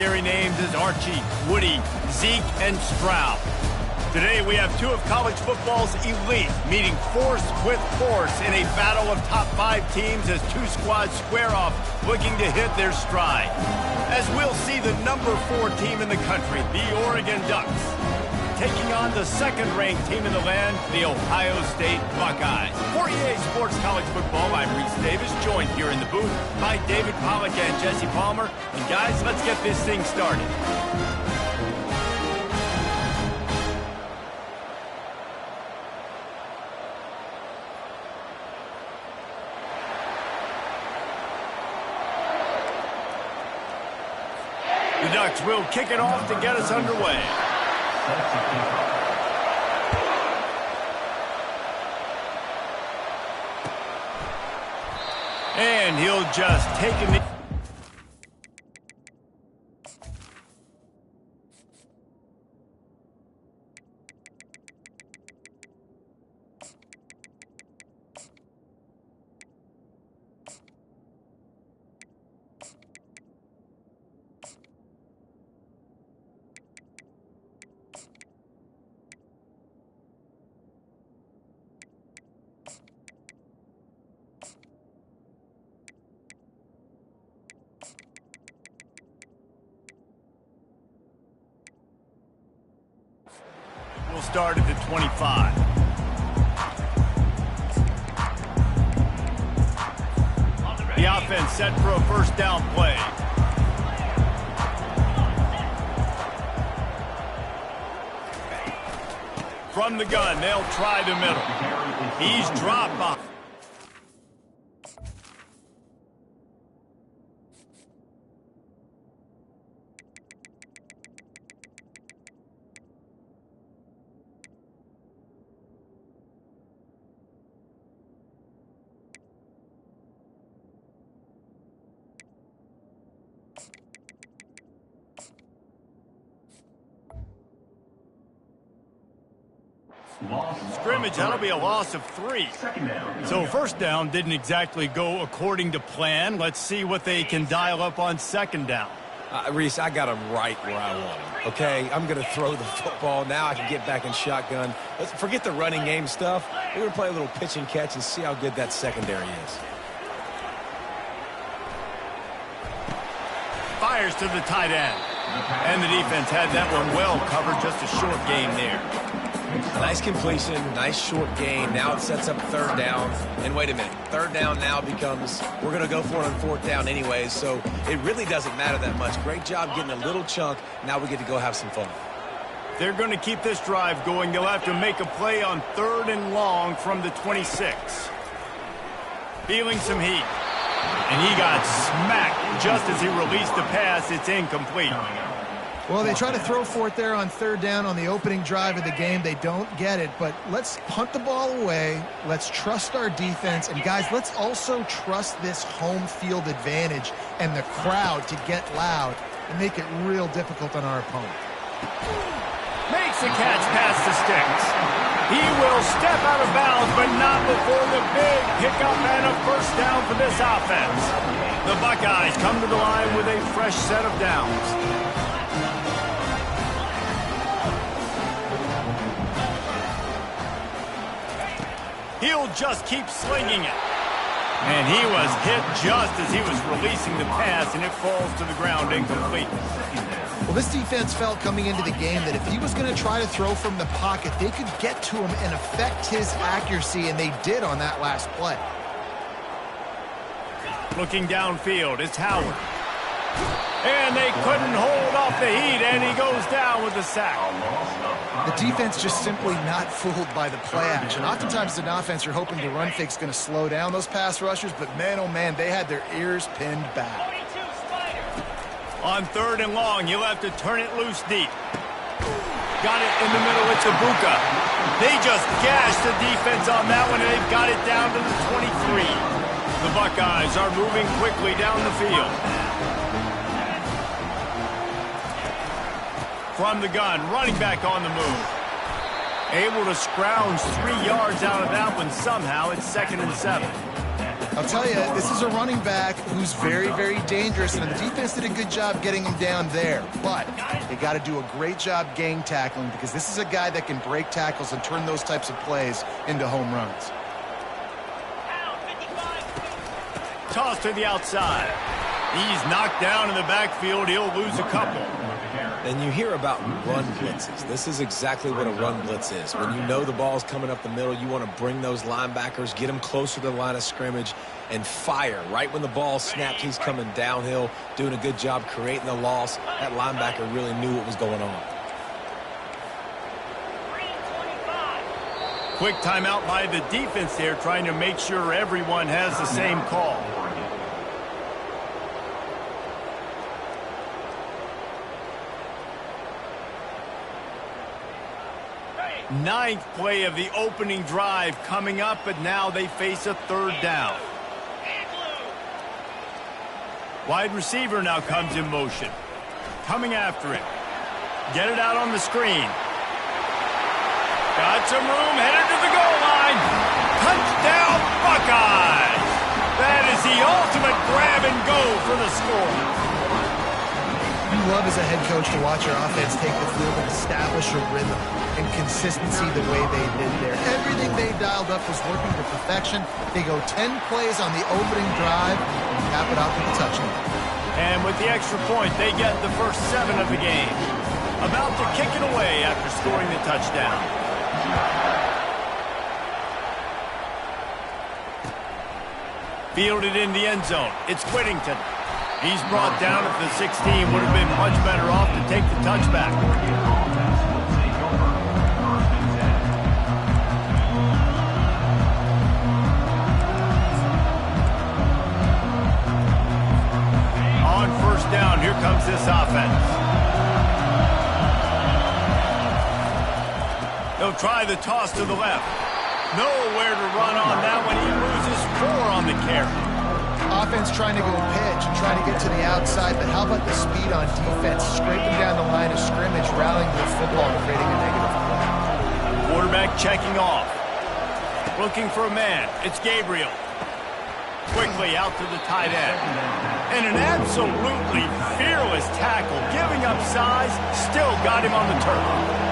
Scary names is Archie, Woody, Zeke, and Stroud. Today we have two of college football's elite meeting force with force in a battle of top 5 teams as two squads square off looking to hit their stride. As we'll see the number 4 team in the country, the Oregon Ducks, taking on the second-ranked team in the land, the Ohio State Buckeyes. For EA Sports College Football, I'm Reese Davis, joined here in the booth by David Pollack and Jesse Palmer. And guys, let's get this thing started. The Ducks will kick it off to get us underway. And he'll just take it. We'll start at the 25. The offense set for a first down play. From the gun, they'll try the middle. He's dropped behind. Scrimmage, that'll be a loss of 3. So first down didn't exactly go according to plan. Let's see what they can dial up on second down. Reese, I got him right where I want him, okay? I'm going to throw the football. Now I can get back in shotgun. Let's forget the running game stuff. We're going to play a little pitch and catch and see how good that secondary is. Fires to the tight end. And the defense had that one well covered, just a short gain there. Nice completion, nice short gain. Now it sets up third down. And wait a minute, third down now becomes, we're going to go for it on fourth down anyways, so it really doesn't matter that much. Great job getting a little chunk. Now we get to go have some fun. They're going to keep this drive going. They'll have to make a play on 3rd and long from the 26. Feeling some heat. And he got smacked just as he released the pass. It's incomplete. Well, they try to throw for it there on 3rd down on the opening drive of the game. They don't get it, but let's punt the ball away. Let's trust our defense. And, guys, let's also trust this home field advantage and the crowd to get loud and make it real difficult on our opponent. Makes the catch past the sticks. He will step out of bounds, but not before the big pickup and a first down for this offense. The Buckeyes come to the line with a fresh set of downs. He'll just keep slinging it. And he was hit just as he was releasing the pass, and it falls to the ground incomplete. Well, this defense felt coming into the game that if he was going to try to throw from the pocket, they could get to him and affect his accuracy, and they did on that last play. Looking downfield, it's Howard. And they couldn't hold off the heat, and he goes down with a sack. The defense just simply not fooled by the play action. Oftentimes, as an offense, you're hoping the run fake's going to slow down those pass rushers, but man, oh man, they had their ears pinned back. On 3rd and long, you'll have to turn it loose deep. Got it in the middle with Tabuka. They just gashed the defense on that one, and they've got it down to the 23. The Buckeyes are moving quickly down the field. From the gun, running back on the move. Able to scrounge 3 yards out of that one somehow. It's 2nd and 7. I'll tell you, this is a running back who's very, very dangerous, and the defense did a good job getting him down there. But they got to do a great job gang tackling, because this is a guy that can break tackles and turn those types of plays into home runs. Toss to the outside. He's knocked down in the backfield. He'll lose a couple. And you hear about run blitzes. This is exactly what a run blitz is. When you know the ball's coming up the middle, you want to bring those linebackers, get them closer to the line of scrimmage, and fire. Right when the ball snapped, he's coming downhill, doing a good job creating the loss. That linebacker really knew what was going on. Quick timeout by the defense there, trying to make sure everyone has the same call. Ninth play of the opening drive coming up, but now they face a third down. Wide receiver now comes in motion. Coming after it. Get it out on the screen. Got some room, headed to the goal line. Touchdown, Buckeyes! That is the ultimate grab and go for the score. You love as a head coach to watch your offense take the field and establish a rhythm and consistency the way they did there. Everything they dialed up was working to perfection. They go 10 plays on the opening drive and cap it off with a touchdown. And with the extra point, they get the first 7 of the game. About to kick it away after scoring the touchdown. Fielded in the end zone. It's Whittington. He's brought down at the 16. Would have been much better off to take the touchback. On first down, here comes this offense. They'll try the toss to the left. Nowhere to run on that one. He loses 4 on the carry. Offense trying to go pitch and trying to get to the outside, but how about the speed on defense? Scraping down the line of scrimmage, rallying the football and creating a negative play. Quarterback checking off. Looking for a man. It's Gabriel. Quickly out to the tight end. And an absolutely fearless tackle. Giving up size, still got him on the turf.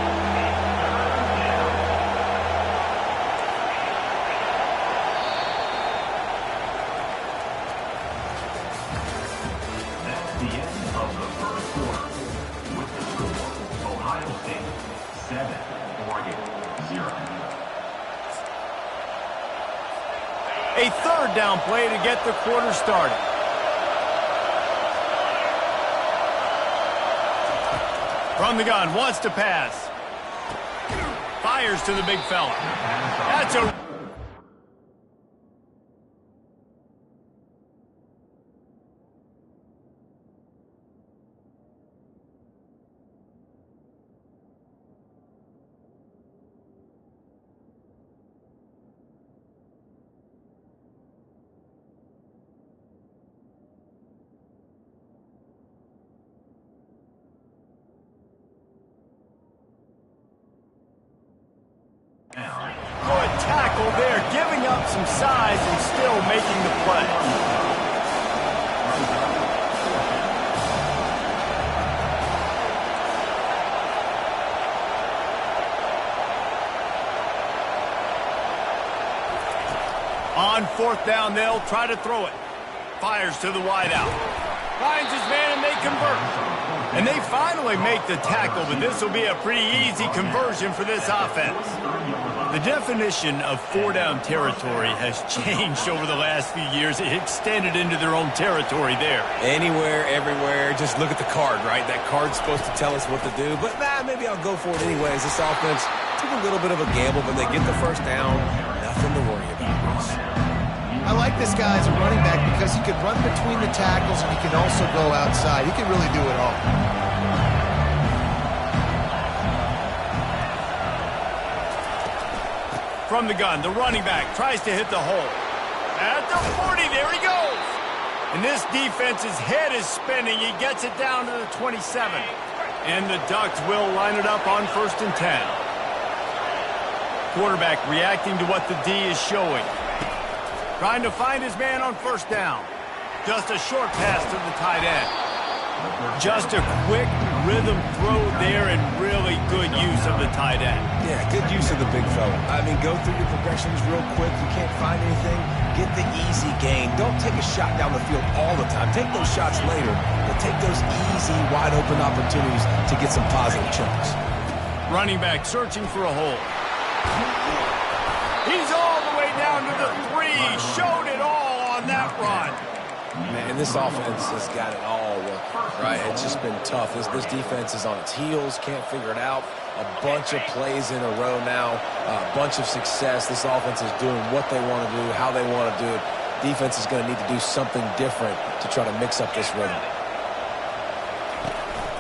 A third down play to get the quarter started. From the gun, wants to pass. Fires to the big fella. That's a... Good tackle there, giving up some size and still making the play. On fourth down, they'll try to throw it. Fires to the wideout. Finds his man and they convert. And they finally make the tackle, but this will be a pretty easy conversion for this offense. The definition of 4-down territory has changed over the last few years. It extended into their own territory there. Anywhere, everywhere, just look at the card, right? That card's supposed to tell us what to do, but maybe I'll go for it anyways. This offense took a little bit of a gamble, but they get the first down. Nothing to worry about, Bruce. I like this guy as a running back because he can run between the tackles and he can also go outside. He can really do it all. From the gun, the running back tries to hit the hole. At the 40, there he goes. And this defense's head is spinning. He gets it down to the 27. And the Ducks will line it up on 1st and 10. Quarterback reacting to what the D is showing. Trying to find his man on first down. Just a short pass to the tight end. Just a quick rhythm throw there and really good use of the tight end. Yeah, good use of the big fella. I mean, go through your progressions real quick. You can't find anything, get the easy gain. Don't take a shot down the field all the time. Take those shots later, but take those easy, wide-open opportunities to get some positive chunks. Running back searching for a hole. He's all the way down to the 3. Showed it all on that run. Man, this offense has got it all working, right? It's just been tough. This defense is on its heels, can't figure it out. A bunch of plays in a row now, a bunch of success. This offense is doing what they want to do, how they want to do it. Defense is going to need to do something different to try to mix up this rhythm.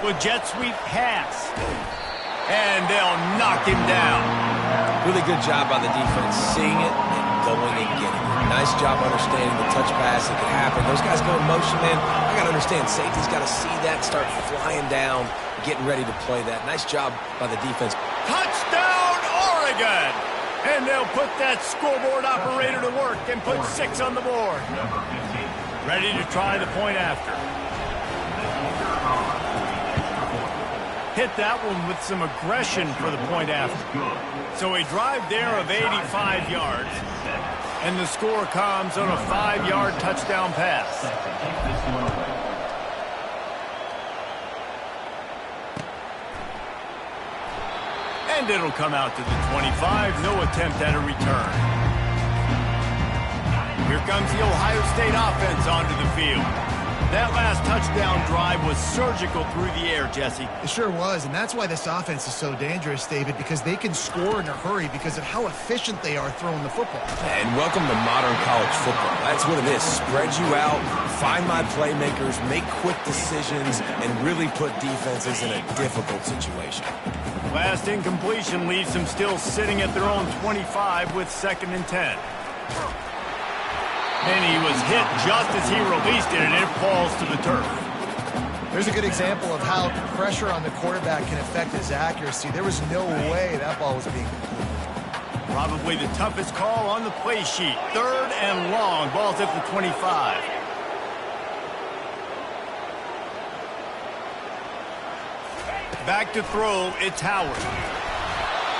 With jet sweep pass. And they'll knock him down. Really good job by the defense, seeing it and going and getting it. Nice job understanding the touch pass. It can happen. Those guys go in motion, man. I got to understand, safety's got to see that, start flying down, getting ready to play that. Nice job by the defense. Touchdown, Oregon! And they'll put that scoreboard operator to work and put 6 on the board. Ready to try the point after. Hit that one with some aggression for the point after. So a drive there of 85 yards. And the score comes on a 5-yard touchdown pass. And it'll come out to the 25. No attempt at a return. Here comes the Ohio State offense onto the field. That last touchdown drive was surgical through the air, Jesse. It sure was, and that's why this offense is so dangerous, David, because they can score in a hurry because of how efficient they are throwing the football. And welcome to modern college football. That's what it is. Spread you out, find my playmakers, make quick decisions, and really put defenses in a difficult situation. Last incompletion leaves them still sitting at their own 25 with 2nd and 10. And he was hit just as he released it, and it falls to the turf. There's a good example of how pressure on the quarterback can affect his accuracy. There was no way that ball was being completed. Probably the toughest call on the play sheet. 3rd and long. Ball's at the 25. Back to throw, it's Howard.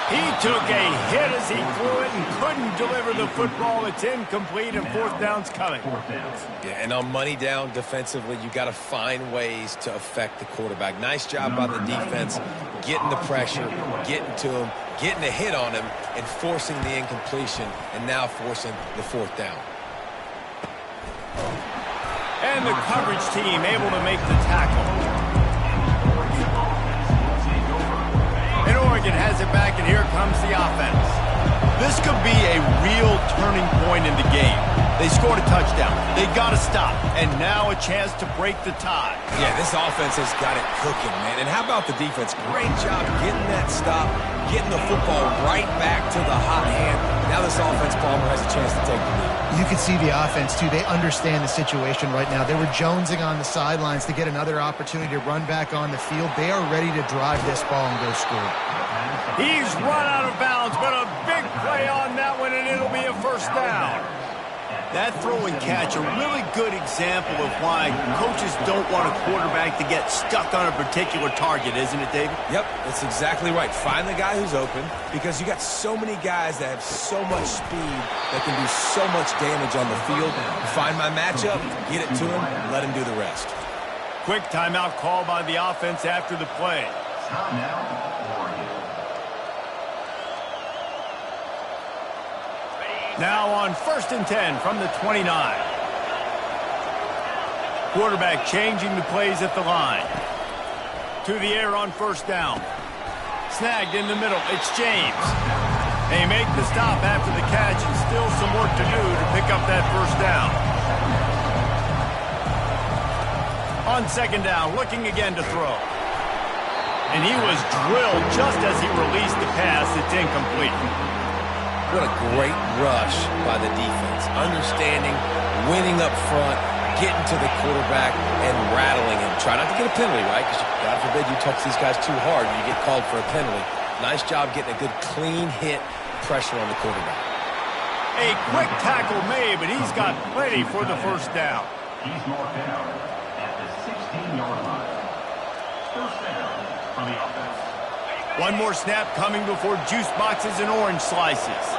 He took a hit as he threw it and couldn't deliver the football. It's incomplete, and 4th down's coming. Yeah, and on money down defensively, you got to find ways to affect the quarterback. Nice job by the defense, getting the pressure, getting to him, getting a hit on him, and forcing the incompletion, and now forcing the 4th down. And the coverage team able to make the tackle. And Oregon has it back, and here comes the offense. This could be a real turning point in the game. They scored a touchdown. They got to stop. And now a chance to break the tie. Yeah, this offense has got it cooking, man. And how about the defense? Great job getting that stop, getting the football right back to the hot hand. Now this offense, Palmer, has a chance to take the lead. You can see the offense, too. They understand the situation right now. They were jonesing on the sidelines to get another opportunity to run back on the field. They are ready to drive this ball and go score. He's run out of bounds, but a big play on that one, and it'll be a 1st down. That throw and catch, a really good example of why coaches don't want a quarterback to get stuck on a particular target, isn't it, David? Yep, that's exactly right. Find the guy who's open, because you got so many guys that have so much speed that can do so much damage on the field. Find my matchup, get it to him, let him do the rest. Quick timeout call by the offense after the play. Now on 1st and 10 from the 29. Quarterback changing the plays at the line. To the air on 1st down. Snagged in the middle. It's James. They make the stop after the catch, and still some work to do to pick up that 1st down. On 2nd down, looking again to throw. And he was drilled just as he released the pass. It's incomplete. What a great rush by the defense. Understanding, winning up front, getting to the quarterback, and rattling him. Try not to get a penalty, right? Because God forbid you touch these guys too hard and you get called for a penalty. Nice job getting a good clean hit, pressure on the quarterback. A quick tackle made, but he's got plenty for the first down. He's marked down at the 16-yard line. First down from the offense. One more snap coming before juice boxes and orange slices.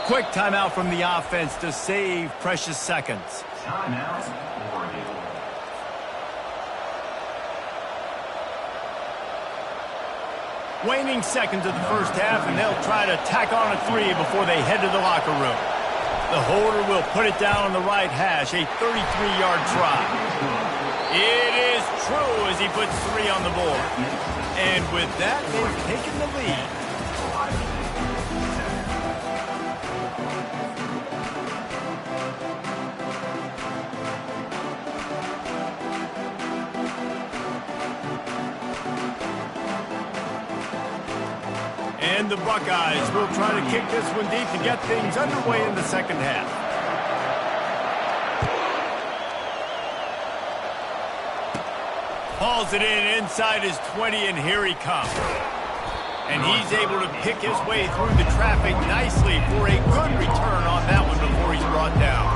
Quick timeout from the offense to save precious seconds. Timeout, Oregon. Waning seconds of the first half, and they'll try to tack on a 3 before they head to the locker room. The holder will put it down on the right hash, a 33-yard try. It is true as he puts 3 on the board. And with that, they've taken the lead. And the Buckeyes will try to kick this one deep to get things underway in the second half. Hauls it in inside his 20, and here he comes. And he's able to pick his way through the traffic nicely for a good return on that one before he's brought down.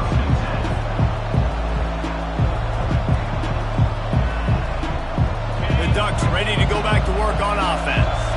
The Ducks ready to go back to work on offense.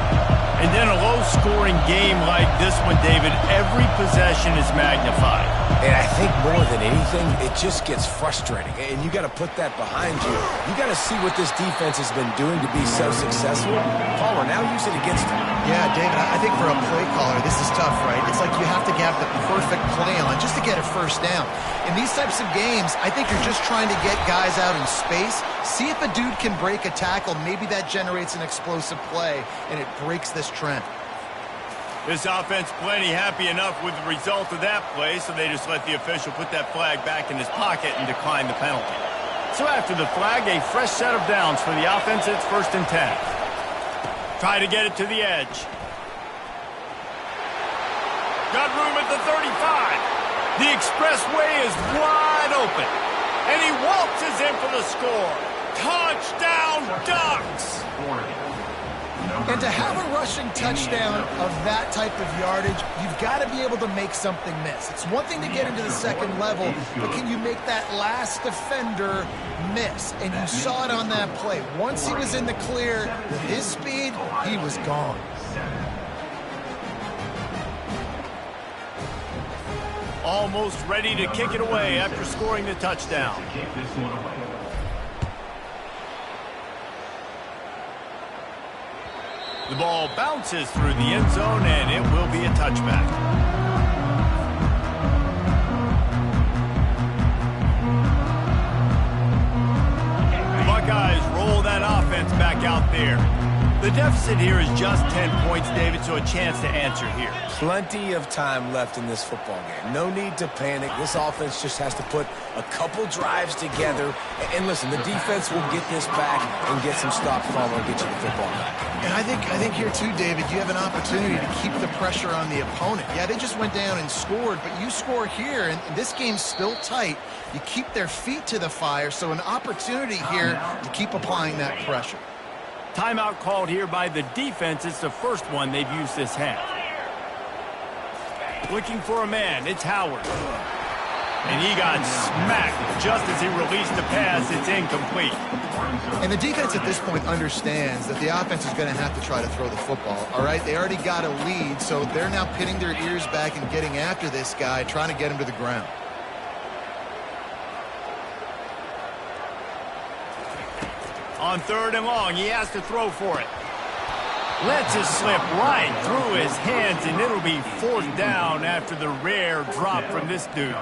And then a low-scoring game like this one, David, every possession is magnified. And I think more than anything, it just gets frustrating. And you got to put that behind you. You got to see what this defense has been doing to be so successful. Caller, now use it against them. Yeah, David, I think for a play caller, this is tough, right? It's like you have to have the perfect play on just to get a first down. In these types of games, I think you're just trying to get guys out in space, see if a dude can break a tackle. Maybe that generates an explosive play, and it breaks this trend. This offense plenty happy enough with the result of that play, so they just let the official put that flag back in his pocket and decline the penalty. So after the flag, a fresh set of downs for the offense. It's 1st and 10. Try to get it to the edge. Got room at the 35. The expressway is wide open. And he waltzes in for the score. Touchdown, Ducks! And to have a rushing touchdown of that type of yardage, you've got to be able to make something miss. It's one thing to get into the second level, but can you make that last defender miss? And you saw it on that play. Once he was in the clear, with his speed, he was gone. Almost ready to kick it away after scoring the touchdown. The ball bounces through the end zone, and it will be a touchback. The Buckeyes roll that offense back out there. The deficit here is just 10 points, David, so a chance to answer here. Plenty of time left in this football game. No need to panic. This offense just has to put a couple drives together. And listen, the defense will get this back and get some stops following and get you the football back. And I think here too, David, you have an opportunity to keep the pressure on the opponent. Yeah, they just went down and scored, but you score here, and this game's still tight. You keep their feet to the fire, so an opportunity here to keep applying that pressure. Timeout called here by the defense. It's the first one they've used this half. Looking for a man. It's Howard. And he got smacked just as he released the pass. It's incomplete. And the defense at this point understands that the offense is going to have to try to throw the football, all right? They already got a lead, so they're now pinning their ears back and getting after this guy, trying to get him to the ground. On 3rd and long, he has to throw for it. Lets it slip right through his hands, and it'll be 4th down after the rare drop from this dude.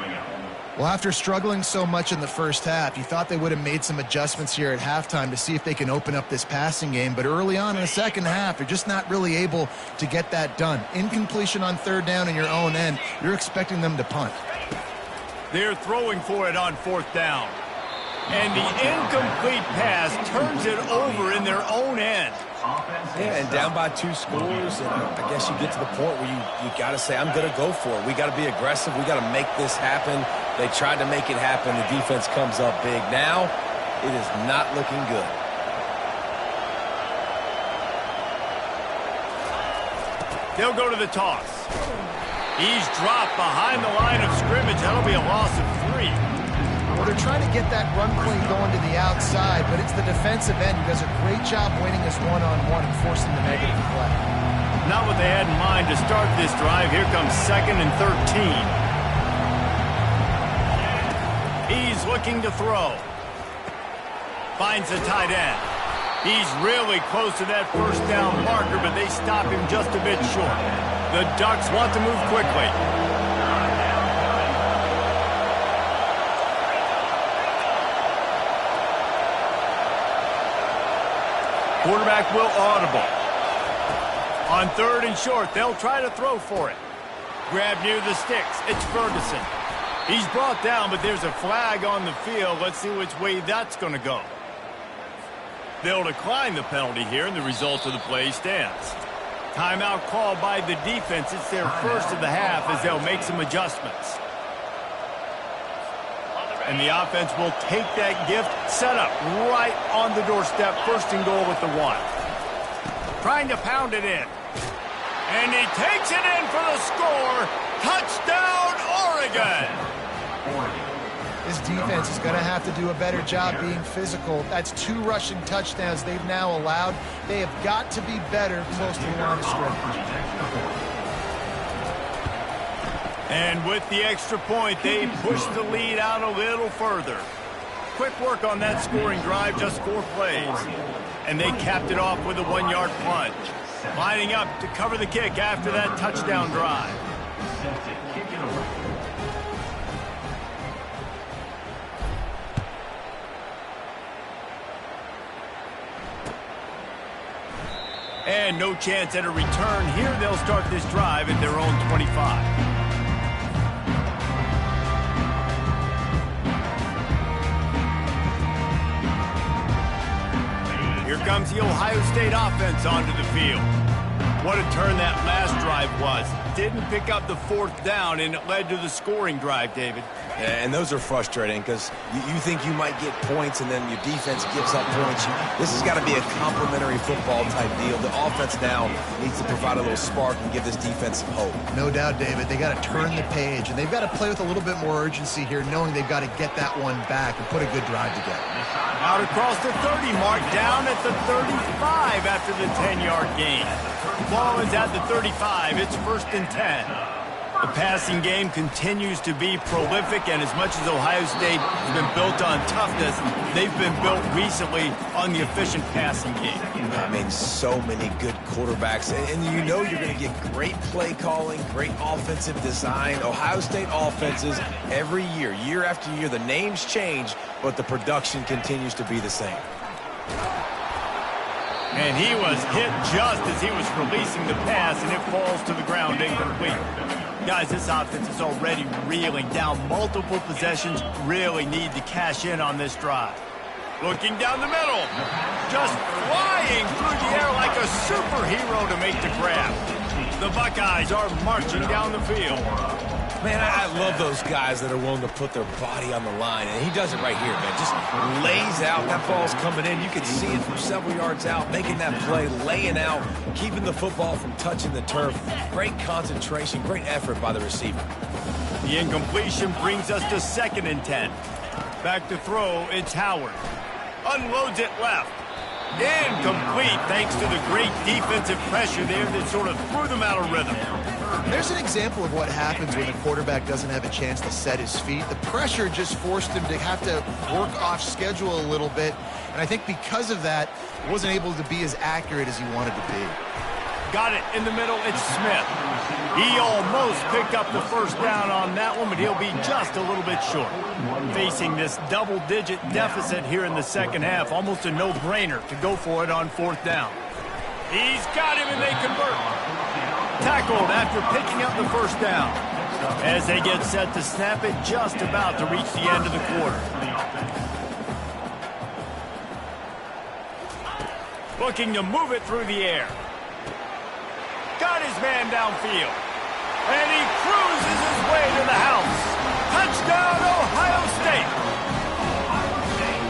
Well, after struggling so much in the first half, you thought they would have made some adjustments here at halftime to see if they can open up this passing game. But early on in the second half, they're just not really able to get that done. Incompletion on 3rd down in your own end, you're expecting them to punt. They're throwing for it on 4th down. And the incomplete pass turns it over in their own end. Yeah, and down by 2 scores, and I guess you get to the point where you got to say, I'm going to go for it. We got to be aggressive. We got to make this happen. They tried to make it happen. The defense comes up big. Now, it is not looking good. They'll go to the toss. He's dropped behind the line of scrimmage. That'll be a loss of 3. Well, they're trying to get that run play going to the outside, but it's the defensive end who does a great job winning this one-on-one and forcing the negative play. Not what they had in mind to start this drive. Here comes 2nd and 13. He's looking to throw. Finds the tight end. He's really close to that first down marker, but they stop him just a bit short. The Ducks want to move quickly. Quarterback will audible. On 3rd and short, they'll try to throw for it. Grab near the sticks. It's Ferguson. He's brought down, but there's a flag on the field. Let's see which way that's going to go. They'll decline the penalty here, and the result of the play stands. Timeout called by the defense. It's their first of the half as they'll make some adjustments. And the offense will take that gift, set up right on the doorstep, 1st and goal with the 1. Trying to pound it in. And he takes it in for the score. Touchdown, Oregon! This defense is going to have to do a better job being physical. That's 2 rushing touchdowns they've now allowed. They have got to be better close to the line of scrimmage. And with the extra point, they push the lead out a little further. Quick work on that scoring drive, just 4 plays. And they capped it off with a 1-yard plunge. Lining up to cover the kick after that touchdown drive. And no chance at a return here. They'll start this drive at their own 25. Here comes the Ohio State offense onto the field. What a turn that last drive was. Didn't pick up the 4th down, and it led to the scoring drive, David. Yeah, and those are frustrating because you think you might get points and then your defense gives up points. This has got to be a complementary football type deal. The offense now needs to provide a little spark and give this defense some hope. No doubt, David. They got to turn the page, and they've got to play with a little bit more urgency here, knowing they've got to get that one back and put a good drive together. Out across the 30 mark, down at the 35 after the 10-yard gain. Ball is at the 35. It's 1st and 10. The passing game continues to be prolific, and as much as Ohio State has been built on toughness, they've been built recently on the efficient passing game. I mean, so many good quarterbacks, and you know you're going to get great play calling, great offensive design. Ohio State offenses every year, year after year, the names change, but the production continues to be the same. And he was hit just as he was releasing the pass, and it falls to the ground incomplete. Guys, this offense is already reeling down multiple possessions. Really need to cash in on this drive. Looking down the middle. Just flying through the air like a superhero to make the grab. The Buckeyes are marching down the field. Man, I love those guys that are willing to put their body on the line, and he does it right here, man. Just lays out. That ball's coming in. You can see it from several yards out, making that play, laying out, keeping the football from touching the turf. Great concentration, great effort by the receiver. The incompletion brings us to 2nd and 10. Back to throw, it's Howard. Unloads it left. Incomplete thanks to the great defensive pressure there that sort of threw them out of rhythm. There's an example of what happens when the quarterback doesn't have a chance to set his feet. The pressure just forced him to have to work off schedule a little bit. And I think because of that, he wasn't able to be as accurate as he wanted to be. Got it in the middle, it's Smith. He almost picked up the 1st down on that one, but he'll be just a little bit short. Facing this double-digit deficit here in the 2nd half, almost a no-brainer to go for it on 4th down. He's got him, and they convert. Tackled after picking up the 1st down. As they get set to snap it, just about to reach the end of the quarter. Looking to move it through the air. Got his man downfield. And he cruises his way to the house. Touchdown, Ohio State.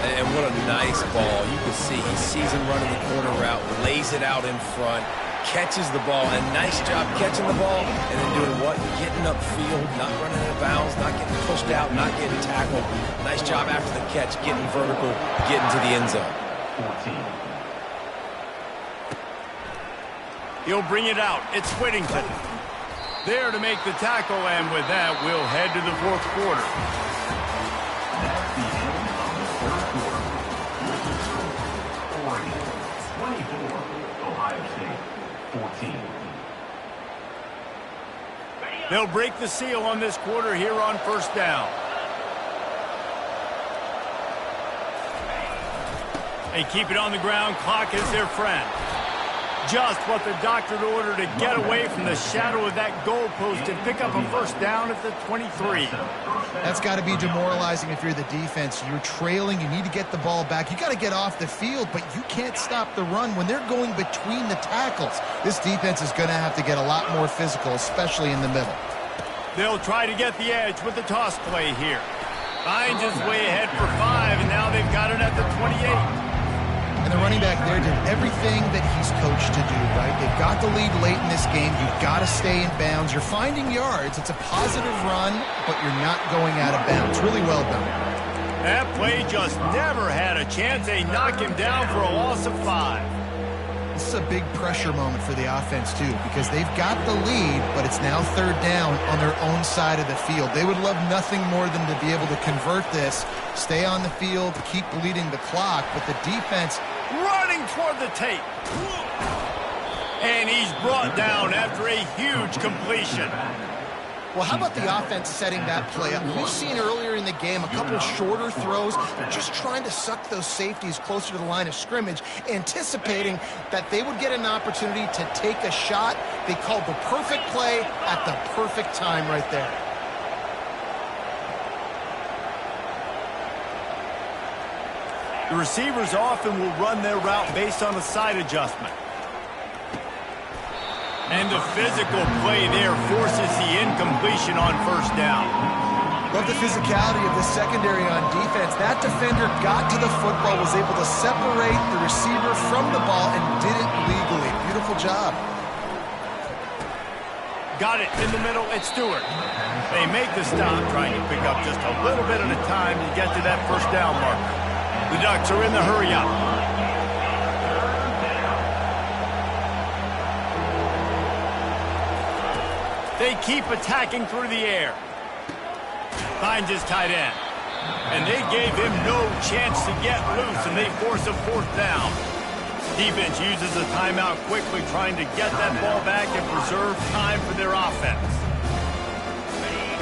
And what a nice ball. You can see he sees him running the corner route, lays it out in front. catches the ball. And nice job catching the ball and then doing what? Getting upfield, not running out of bounds, not getting pushed out, not getting tackled. Nice job after the catch, getting vertical, getting to the end zone. 14. He'll bring it out. It's Whittington. There to make the tackle, and with that, we'll head to the fourth quarter. That's the end of the third quarter. Oregon, 24. Ohio State, 14. They'll break the seal on this quarter here on first down. They keep it on the ground. Clock is their friend. Just what the doctor ordered to get away from the shadow of that goalpost and pick up a first down at the 23. That's got to be demoralizing if you're the defense. You're trailing. You need to get the ball back. You got to get off the field, but you can't stop the run when they're going between the tackles. This defense is going to have to get a lot more physical, especially in the middle. They'll try to get the edge with the toss play here. Finds his way ahead for 5, and now they've got it at the 28. And the running back there did everything that he's coached to do, right? They've got the lead late in this game. You've got to stay in bounds. You're finding yards. It's a positive run, but you're not going out of bounds. Really well done. That play just never had a chance. They knock him down for a loss of 5. This is a big pressure moment for the offense, too, because they've got the lead, but it's now third down on their own side of the field. They would love nothing more than to be able to convert this, stay on the field, keep bleeding the clock, but the defense running toward the tape. And he's brought down after a huge completion. Well, how about the offense setting that play up? We've seen earlier in the game a couple of shorter throws. They're just trying to suck those safeties closer to the line of scrimmage, anticipating that they would get an opportunity to take a shot. They called the perfect play at the perfect time right there. The receivers often will run their route based on a side adjustment. And the physical play there forces the incompletion on first down. Love the physicality of the secondary on defense. That defender got to the football, was able to separate the receiver from the ball, and did it legally. Beautiful job. Got it in the middle. It's Stewart. They make the stop, trying to pick up just a little bit at a time to get to that first down marker. The Ducks are in the hurry-up. They keep attacking through the air. Finds his tight end. And they gave him no chance to get loose, and they force a fourth down. Defense uses a timeout quickly, trying to get that ball back and preserve time for their offense.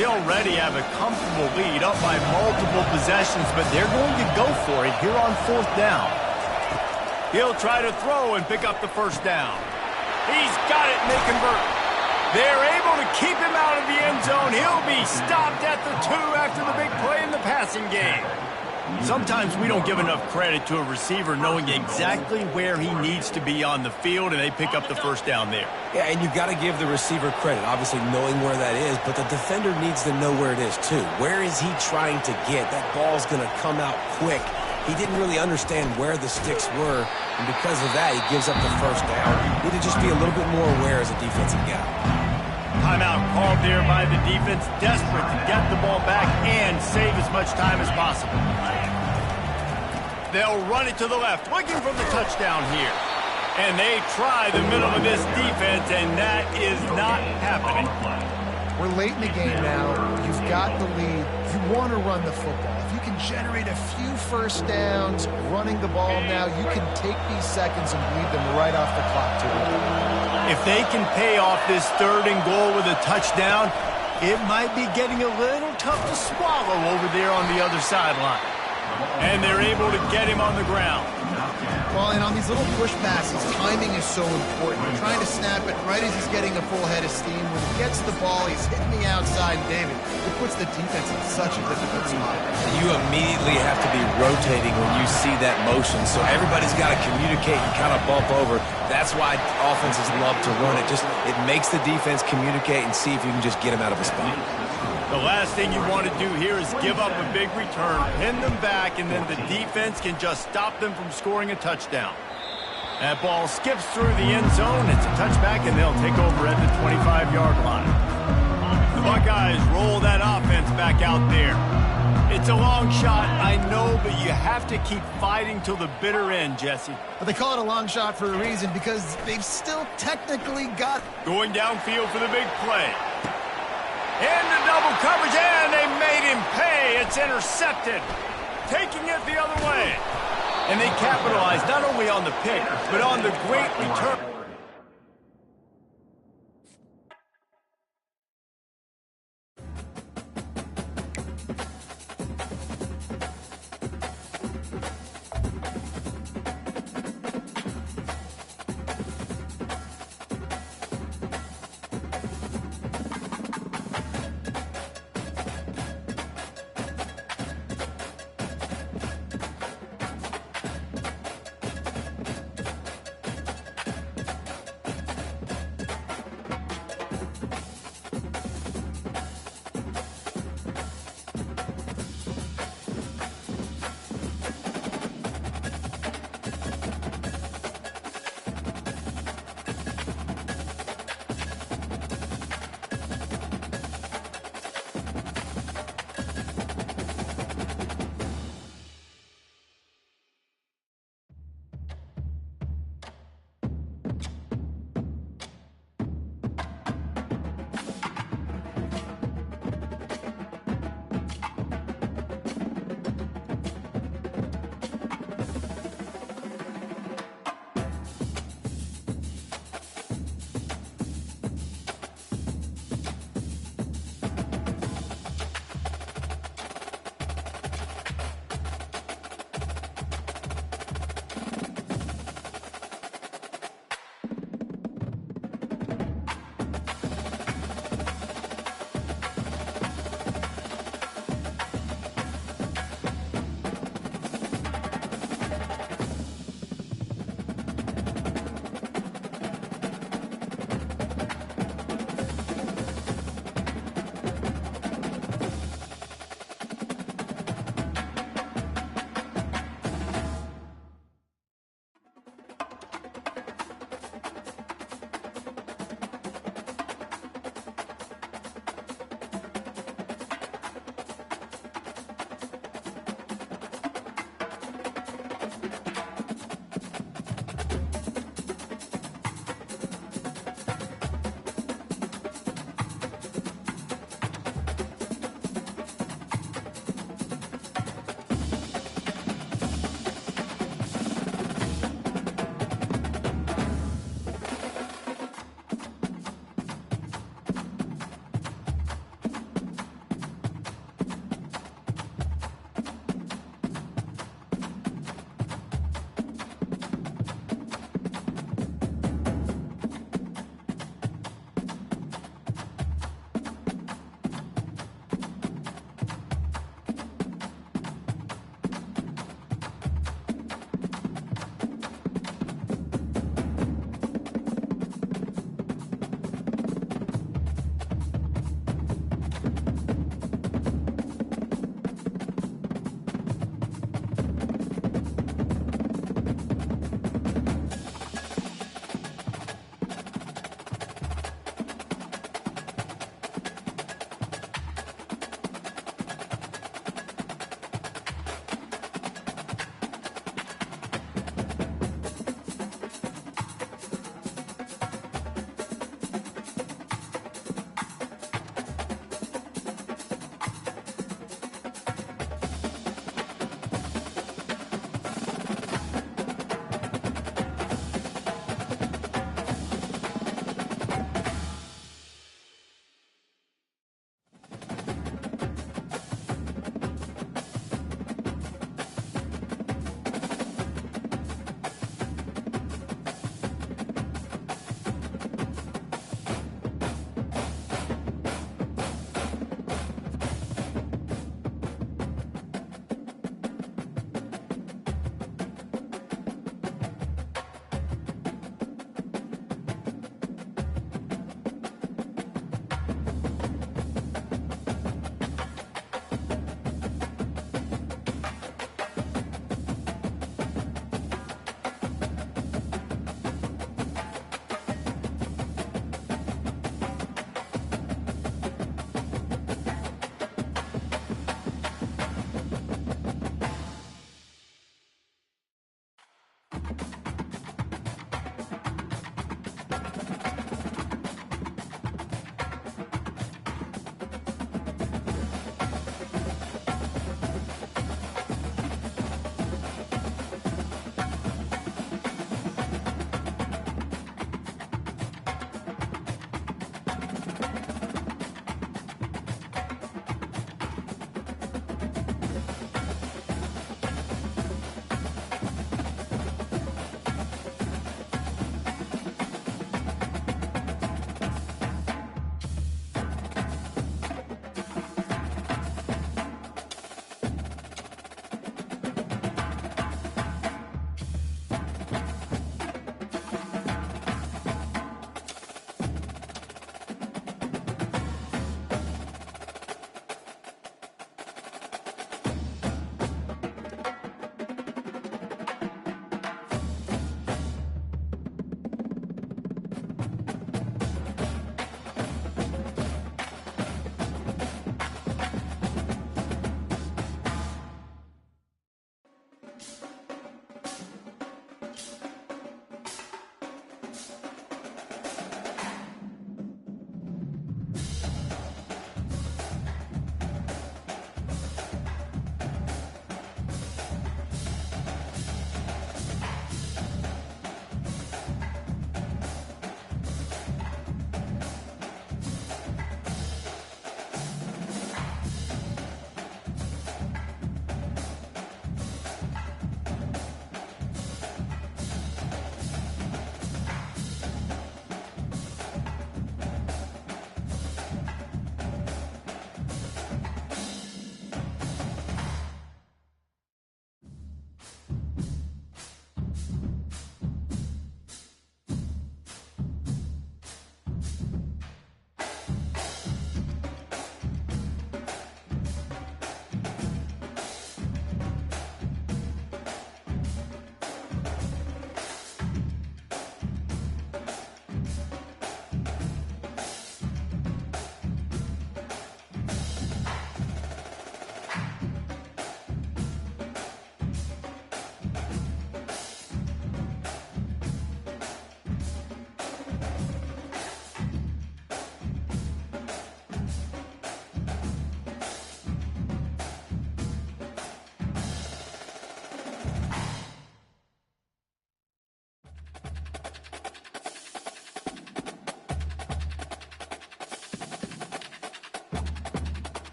They already have a comfortable lead, up by multiple possessions, but they're going to go for it here on fourth down. He'll try to throw and pick up the first down. He's got it, and they convert. They're able to keep him out of the end zone. He'll be stopped at the 2 after the big play in the passing game. Sometimes we don't give enough credit to a receiver knowing exactly where he needs to be on the field, and they pick up the first down there. Yeah, and you've got to give the receiver credit, obviously knowing where that is, but the defender needs to know where it is too. Where is he trying to get? That ball's going to come out quick. He didn't really understand where the sticks were, and because of that, he gives up the first down. Need to just be a little bit more aware as a defensive guy. Timeout called there by the defense, desperate to get the ball back and save as much time as possible. They'll run it to the left, looking for the touchdown here. And they try the middle of this defense, and that is not happening. We're late in the game now. You've got the lead. You want to run the football. If you can generate a few first downs running the ball now, you can take these seconds and bleed them right off the clock too. If they can pay off this 3rd and goal with a touchdown, it might be getting a little tough to swallow over there on the other sideline. And they're able to get him on the ground. Well, and on these little push passes, timing is so important. You're trying to snap it right as he's getting a full head of steam. When he gets the ball, he's hitting the outside, and David, it puts the defense in such a difficult spot. You immediately have to be rotating when you see that motion, so everybody's got to communicate and kind of bump over. That's why offenses love to run it. It makes the defense communicate and see if you can just get him out of a spot. The last thing you want to do here is give up a big return, pin them back, and then the defense can just stop them from scoring a touchdown. That ball skips through the end zone. It's a touchback, and they'll take over at the 25-yard line. The Buckeyes roll that offense back out there. It's a long shot, I know, but you have to keep fighting till the bitter end, Jesse. But they call it a long shot for a reason, because they've still technically got... Going downfield for the big play. Into double coverage, and they made him pay. It's intercepted. Taking it the other way. And they capitalized not only on the pick, but on the great return.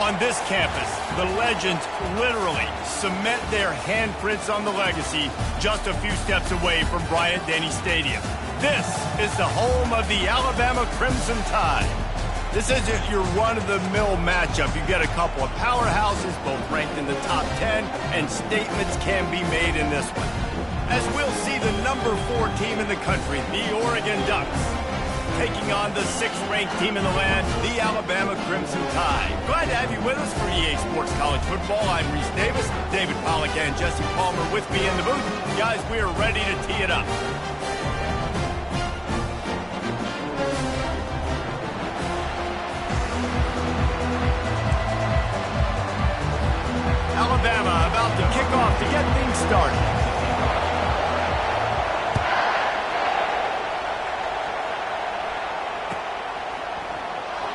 On this campus, the legends literally cement their handprints on the legacy just a few steps away from Bryant-Denny Stadium. This is the home of the Alabama Crimson Tide. This isn't your run-of-the-mill matchup. You get a couple of powerhouses, both ranked in the top 10, and statements can be made in this one. As we'll see the number 4 team in the country, the Oregon Ducks, taking on the 6th-ranked team in the land, the Alabama Crimson Tide. Glad to have you with us for EA Sports College Football. I'm Reese Davis, David Pollack and Jesse Palmer with me in the booth. Guys, we are ready to tee it up. Alabama about to kick off to get things started.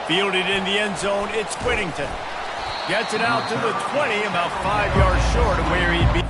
Fielded in the end zone, it's Whittington. Gets it out to the 20, about 5 yards short of where he'd be.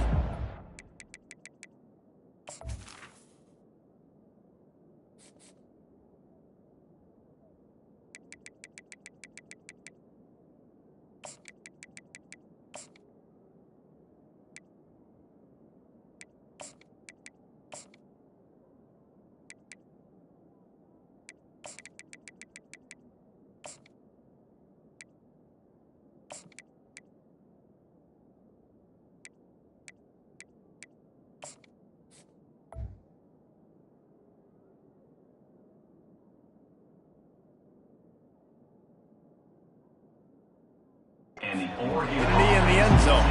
And the Oregon in the end zone.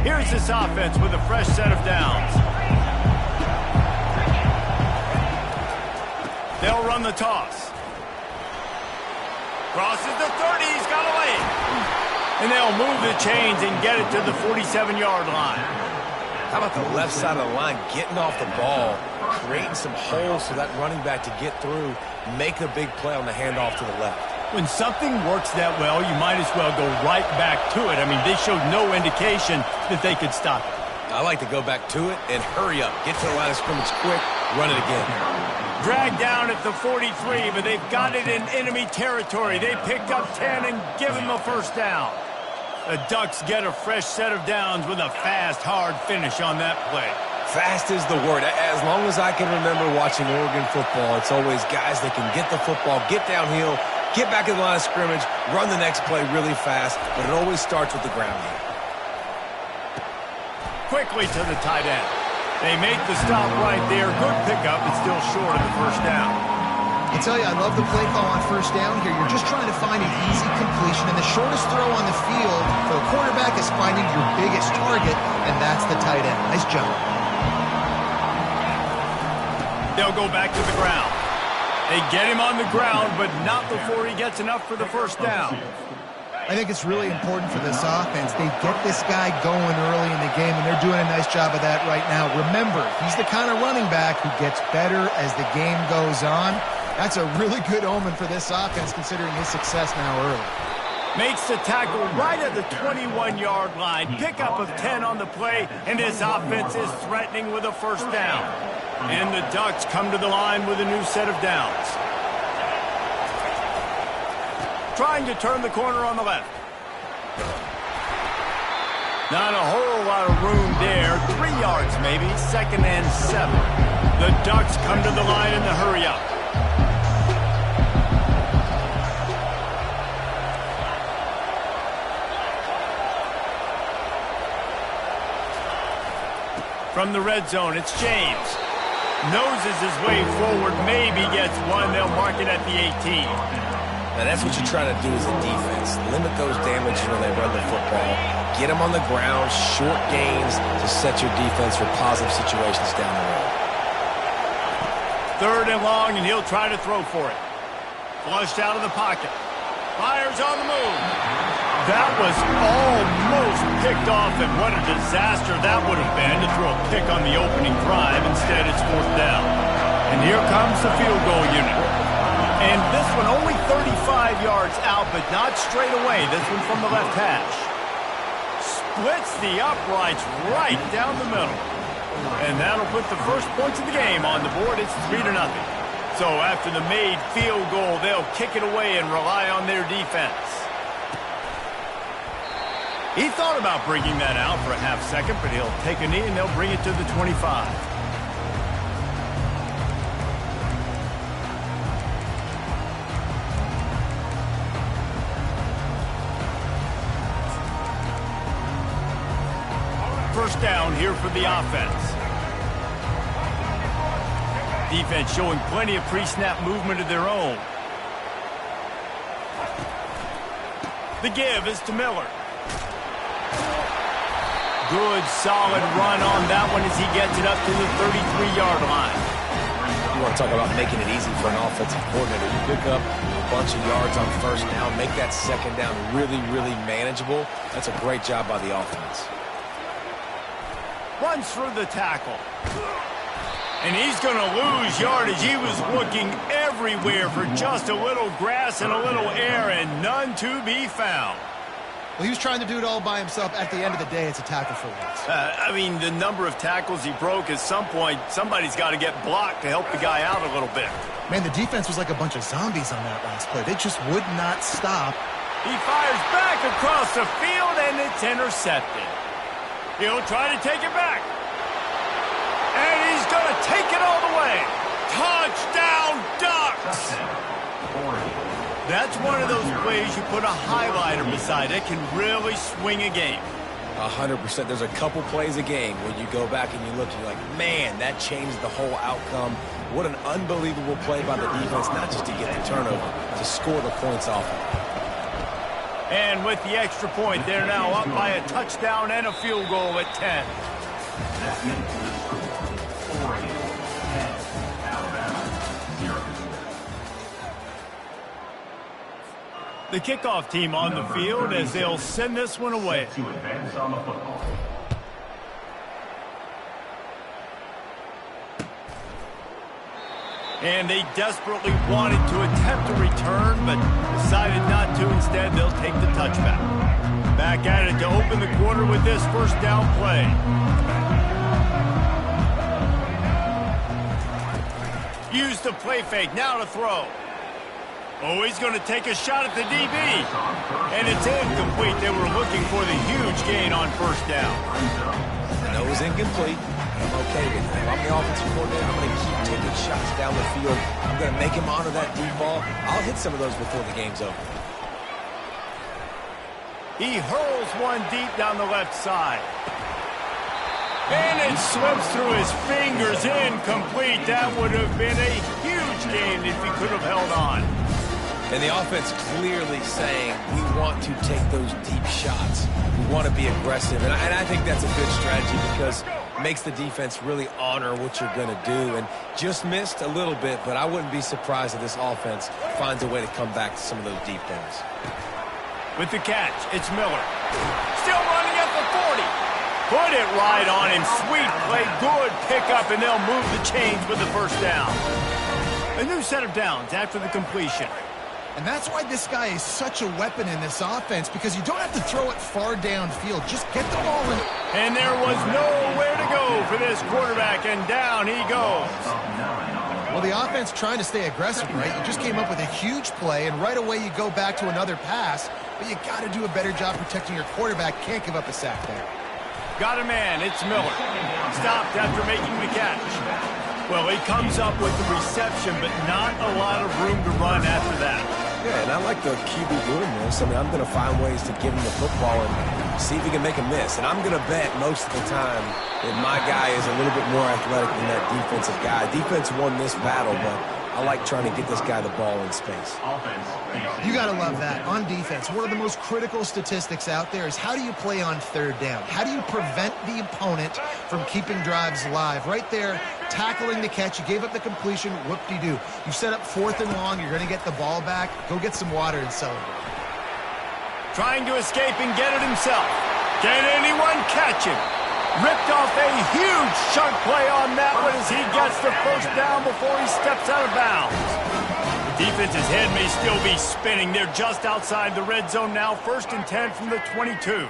Here's this offense with a fresh set of downs. They'll run the toss. Crosses the 30, he's got a lane. And they'll move the chains and get it to the 47-yard line. How about the left side of the line getting off the ball, creating some holes for that running back to get through, make a big play on the handoff to the left. When something works that well, you might as well go right back to it. I mean, they showed no indication that they could stop it. I like to go back to it and hurry up. Get to the line of scrimmage quick, run it again. Dragged down at the 43, but they've got it in enemy territory. They picked up 10 and give him a first down. The Ducks get a fresh set of downs with a fast, hard finish on that play. Fast is the word. As long as I can remember watching Oregon football, it's always guys that can get the football, get downhill, get back in the line of scrimmage, run the next play really fast, but it always starts with the ground game. Quickly to the tight end. They make the stop right there. Good pickup, but still short of the first down. I tell you, I love the play call on first down here. You're just trying to find an easy completion, and the shortest throw on the field for the quarterback is finding your biggest target, and that's the tight end. Nice job. They'll go back to the ground. They get him on the ground, but not before he gets enough for the first down. I think it's really important for this offense. They get this guy going early in the game, and they're doing a nice job of that right now. Remember, he's the kind of running back who gets better as the game goes on. That's a really good omen for this offense, considering his success now early. Makes the tackle right at the 21-yard line. Pickup of 10 on the play, and this offense is threatening with a first down. And the Ducks come to the line with a new set of downs. Trying to turn the corner on the left. Not a whole lot of room there. 3 yards maybe, 2nd and 7. The Ducks come to the line in the hurry-up. From the red zone, it's James. Noses his way forward, maybe gets one. They'll mark it at the 18. Now that's what you're trying to do as a defense. Limit those damages when they run the football. Get them on the ground, short gains to set your defense for positive situations down the road. 3rd and long, and he'll try to throw for it. Flushed out of the pocket. Fires on the move. That was almost picked off, and what a disaster that would have been to throw a pick on the opening drive. Instead, it's fourth down. And here comes the field goal unit. And this one only 35 yards out, but not straight away. This one from the left hash. Splits the uprights right down the middle. And that'll put the first points of the game on the board. It's 3-0. So after the made field goal, they'll kick it away and rely on their defense. He thought about bringing that out for a half second, but he'll take a knee and they'll bring it to the 25. First down here for the offense. Defense showing plenty of pre-snap movement of their own. The give is to Miller. Good, solid run on that one as he gets it up to the 33-yard line. You want to talk about making it easy for an offensive coordinator. You pick up a bunch of yards on first down, make that second down really, really manageable. That's a great job by the offense. Runs through the tackle. And he's going to lose yardage. He was looking everywhere for just a little grass and a little air, and none to be found. Well, he was trying to do it all by himself. At the end of the day, it's a tackle for loss. I mean, the number of tackles he broke, at some point, somebody's got to get blocked to help the guy out a little bit. Man, the defense was like a bunch of zombies on that last play. They just would not stop. He fires back across the field, and it's intercepted. He'll try to take it back. And he's going to take it all the way. Touchdown, Ducks! That's one of those plays you put a highlighter beside. It can really swing a game. 100%. There's a couple plays a game when you go back and you look and you're like, man, that changed the whole outcome. What an unbelievable play by the defense, not just to get the turnover, to score the points off of. And with the extra point, they're now up by a touchdown and a field goal at 10. That's it for the score. Oregon, 10. Alabama, 0. The kickoff team on the field as they'll send this one away. To advance on the football. And they desperately wanted to attempt a return, but decided not to. Instead, they'll take the touchback. Back at it to open the quarter with this first down play. Use the play fake, now to throw. Oh, he's going to take a shot at the DB. And it's incomplete. They were looking for the huge gain on first down. And that was incomplete. I'm okay with it. If I'm the offensive coordinator, I'm going to keep taking shots down the field. I'm going to make him honor that deep ball. I'll hit some of those before the game's over. He hurls one deep down the left side. And it slips through his fingers, incomplete. That would have been a huge gain if he could have held on. And the offense clearly saying, we want to take those deep shots. We want to be aggressive. And I think that's a good strategy because it makes the defense really honor what you're going to do. And just missed a little bit, but I wouldn't be surprised if this offense finds a way to come back to some of those deep things. With the catch, it's Miller. Still running at the 40. Put it right on him. Sweet play, good pickup, and they'll move the chains with the first down. A new set of downs after the completion. And that's why this guy is such a weapon in this offense, because you don't have to throw it far downfield. Just get the ball in. And there was nowhere to go for this quarterback, and down he goes. Well, the offense trying to stay aggressive, right? You just came up with a huge play, and right away you go back to another pass, but you got to do a better job protecting your quarterback. Can't give up a sack there. Got a man. It's Miller. Stopped after making the catch. Well, he comes up with the reception, but not a lot of room to run after that. Yeah, and I like the QB doing this. I mean, I'm going to find ways to give him the football and see if he can make a miss. And I'm going to bet most of the time that my guy is a little bit more athletic than that defensive guy. Defense won this battle, but I like trying to get this guy the ball in space. You got to love that. On defense, one of the most critical statistics out there is how do you play on third down? How do you prevent the opponent from keeping drives alive? Right there, tackling the catch. You gave up the completion. Whoop-de-doo. You set up 4th and long. You're going to get the ball back. Go get some water and celebrate. trying to escape and get it himself. Can anyone catch him? Ripped off a huge chunk play on that one as he gets the first down before he steps out of bounds. The defense's head may still be spinning. They're just outside the red zone now. 1st and 10 from the 22.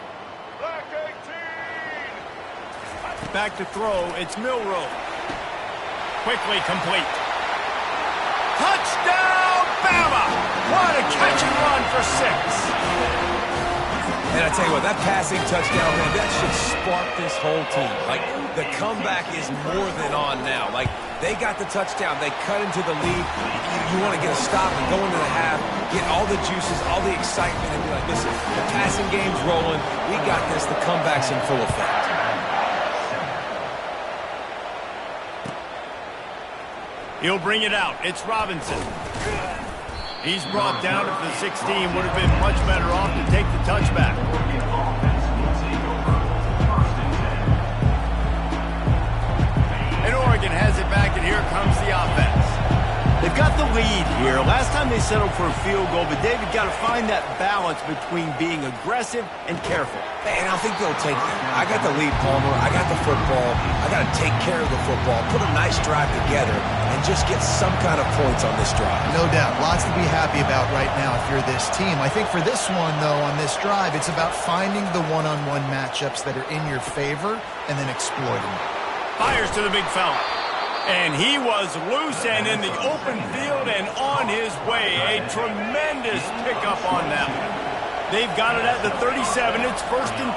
Back to throw. It's Milroe. Quickly complete. Touchdown, Bama! What a catch and run for 6. And I tell you what, that passing touchdown, man, that should spark this whole team. Like, the comeback is more than on now. Like, they got the touchdown. They cut into the lead. You want to get a stop and go into the half, get all the juices, all the excitement, and be like, listen, the passing game's rolling. We got this. The comeback's in full effect. He'll bring it out. It's Robinson. He's brought down at the 16. Would have been much better off to take the touchback. And Oregon has it back, and here comes the offense. They've got the lead here. Last time they settled for a field goal, but David got to find that balance between being aggressive and careful. And I think they'll take that. I got the lead, Palmer. I got the football. I got to take care of the football, put a nice drive together, and just get some kind of points on this drive. No doubt. Lots to be happy about right now if you're this team. I think for this one, though, on this drive, it's about finding the one-on-one matchups that are in your favor and then exploiting them. Fires to the big fella. And he was loose and in the open field and on his way. A tremendous pickup on them. They've got it at the 37. It's 1st and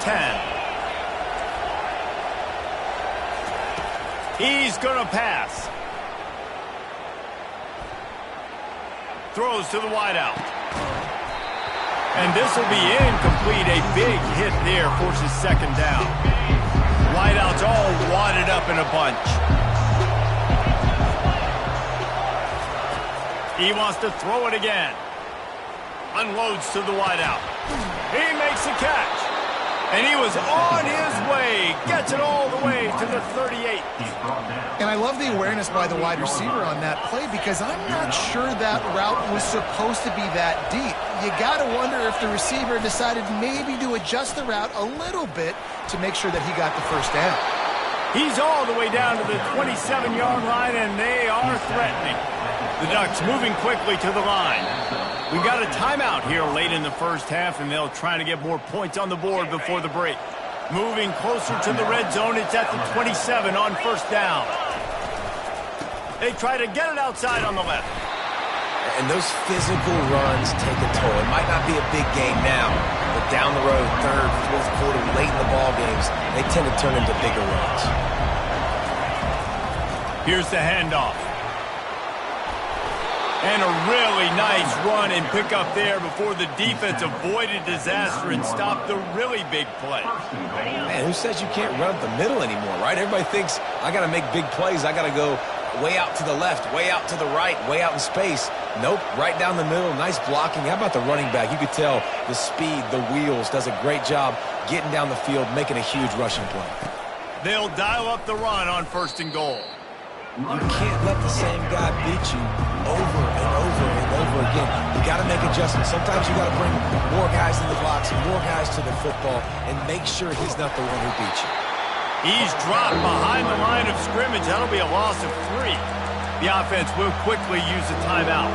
10. He's going to pass. Throws to the wideout. And this will be incomplete. A big hit there forces 2nd down. Wideouts all wadded up in a bunch. He wants to throw it again. Unloads to the wideout. He makes the catch. And he was on his way. Gets it all the way to the 38. And I love the awareness by the wide receiver on that play because I'm not sure that route was supposed to be that deep. You got to wonder if the receiver decided maybe to adjust the route a little bit to make sure that he got the first down. He's all the way down to the 27-yard line, and they are threatening. The Ducks moving quickly to the line. We've got a timeout here late in the first half, and they'll try to get more points on the board before the break. Moving closer to the red zone, it's at the 27 on 1st down. They try to get it outside on the left. And those physical runs take a toll. It might not be a big game now, but down the road, 3rd, 4th quarter, late in the ball games, they tend to turn into bigger runs. Here's the handoff. And a really nice run and pick up there before the defense avoided disaster and stopped the really big play. Man, who says you can't run up the middle anymore, right? Everybody thinks I got to make big plays. I got to go way out to the left, way out to the right, way out in space. Nope, right down the middle. Nice blocking. How about the running back? You could tell the speed, the wheels, does a great job getting down the field, making a huge rushing play. They'll dial up the run on 1st and goal. You can't let the same guy beat you over and over and over again. You got to make adjustments. Sometimes you got to bring more guys in the box and more guys to the football and make sure he's not the one who beats you. He's dropped behind the line of scrimmage. That'll be a loss of 3. The offense will quickly use a timeout.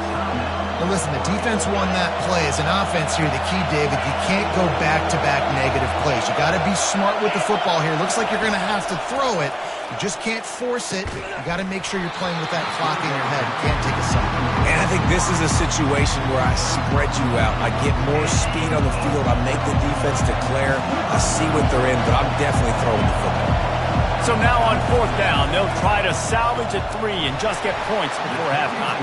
Now listen, the defense won that play. As an offense here, the key, David, you can't go back-to-back negative plays. You got to be smart with the football here. Looks like you're going to have to throw it. You just can't force it. You got to make sure you're playing with that clock in your head. You can't take a second. And I think this is a situation where I spread you out. I get more speed on the field. I make the defense declare. I see what they're in, but I'm definitely throwing the football. So now on 4th down, they'll try to salvage at 3 and just get points before halftime.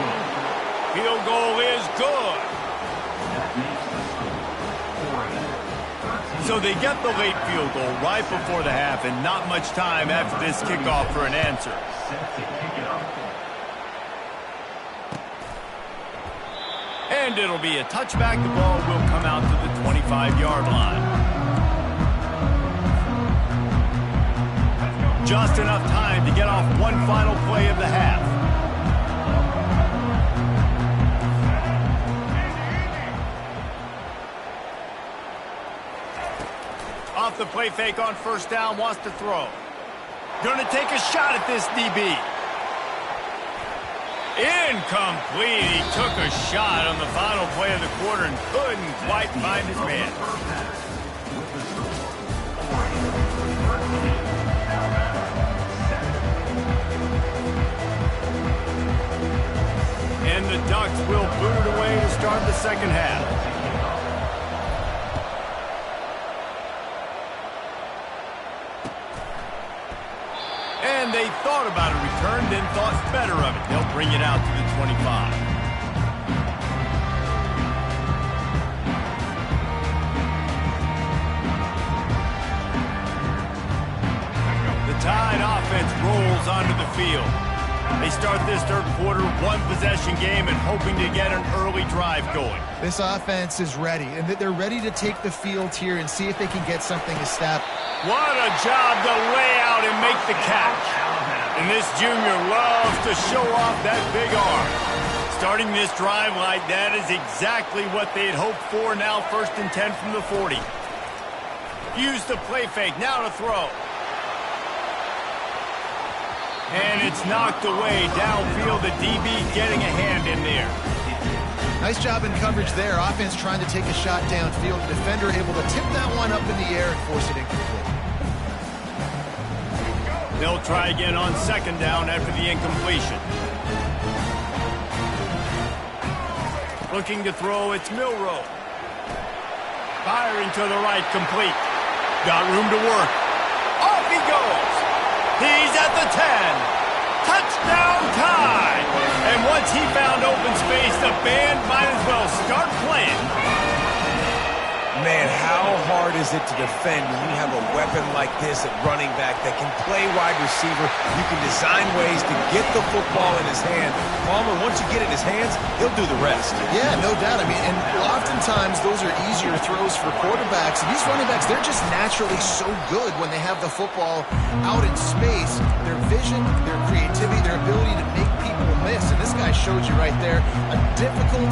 Field goal is good. So they get the late field goal right before the half and not much time after this kickoff for an answer. And it'll be a touchback. The ball will come out to the 25-yard line. Just enough time to get off one final play of the half. off the play fake on first down, wants to throw. Gonna take a shot at this DB. Incomplete. He took a shot on the final play of the quarter and couldn't quite find his man. And the Ducks will boot it away to start the second half. And they thought about a return, then thought better of it. They'll bring it out to the 25. The Tide offense rolls onto the field. They start this third quarter, one-possession game, and hoping to get an early drive going. This offense is ready, and they're ready to take the field here and see if they can get something established. What a job to lay out and make the catch. And this junior loves to show off that big arm. Starting this drive like that is exactly what they had hoped for. Now 1st and 10 from the 40. Use the play fake, now to throw. And it's knocked away downfield. The DB getting a hand in there. Nice job in coverage there. Offense trying to take a shot downfield. The defender able to tip that one up in the air and force it incomplete. They'll try again on second down after the incompletion. Looking to throw, it's Milroe. Firing to the right, complete. Got room to work. Off he goes. He's at the 10. Touchdown Tide. And once he found open space, the band might as well start playing. Man, how hard is it to defend when you have a weapon like this at running back that can play wide receiver? You can design ways to get the football in his hand. Palmer, once you get it in his hands, he'll do the rest. Yeah, no doubt. I mean, and oftentimes those are easier throws for quarterbacks. And these running backs, they're just naturally so good when they have the football out in space. Their vision, their creativity, their ability to make people miss. And this guy showed you right there, a difficult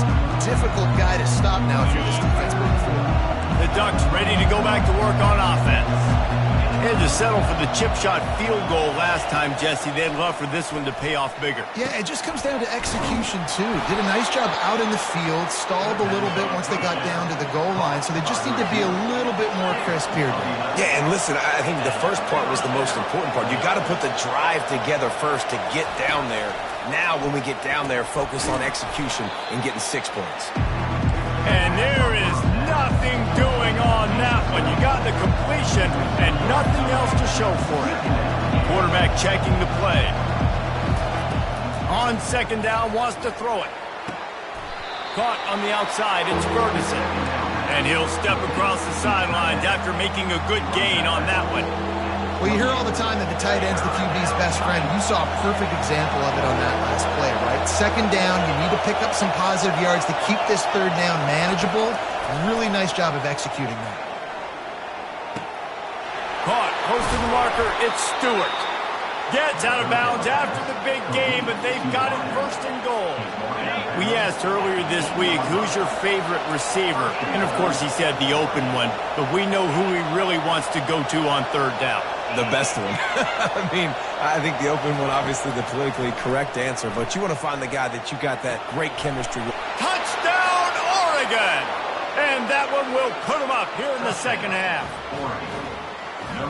guy to stop now if you're this defense moving forward. The Ducks ready to go back to work on offense. They had to settle for the chip shot field goal last time, Jesse. They'd love for this one to pay off bigger. Yeah, it just comes down to execution, too. Did a nice job out in the field, stalled a little bit once they got down to the goal line, so they just need to be a little bit more crisp here. Yeah, and listen, I think the first part was the most important part. You got to put the drive together first to get down there. Now, when we get down there, focus on execution and getting 6 points. And there is nothing doing on that one. You got the completion and nothing else to show for it. Quarterback checking the play. On second down, wants to throw it. Caught on the outside, it's Ferguson. And he'll step across the sidelines after making a good gain on that one. Well, you hear all the time that the tight end's the QB's best friend. You saw a perfect example of it on that last play, right? Second down, you need to pick up some positive yards to keep this third down manageable. Really nice job of executing that. Caught, close to the marker, it's Stewart. Gets out of bounds after the big game, but they've got it 1st and goal. We asked earlier this week, who's your favorite receiver? And of course he said the open one, but we know who he really wants to go to on third down. The best one. I mean, I think the open one, obviously the politically correct answer, but you want to find the guy that you got that great chemistry with. Touchdown, Oregon! And that one will put them up here in the second half.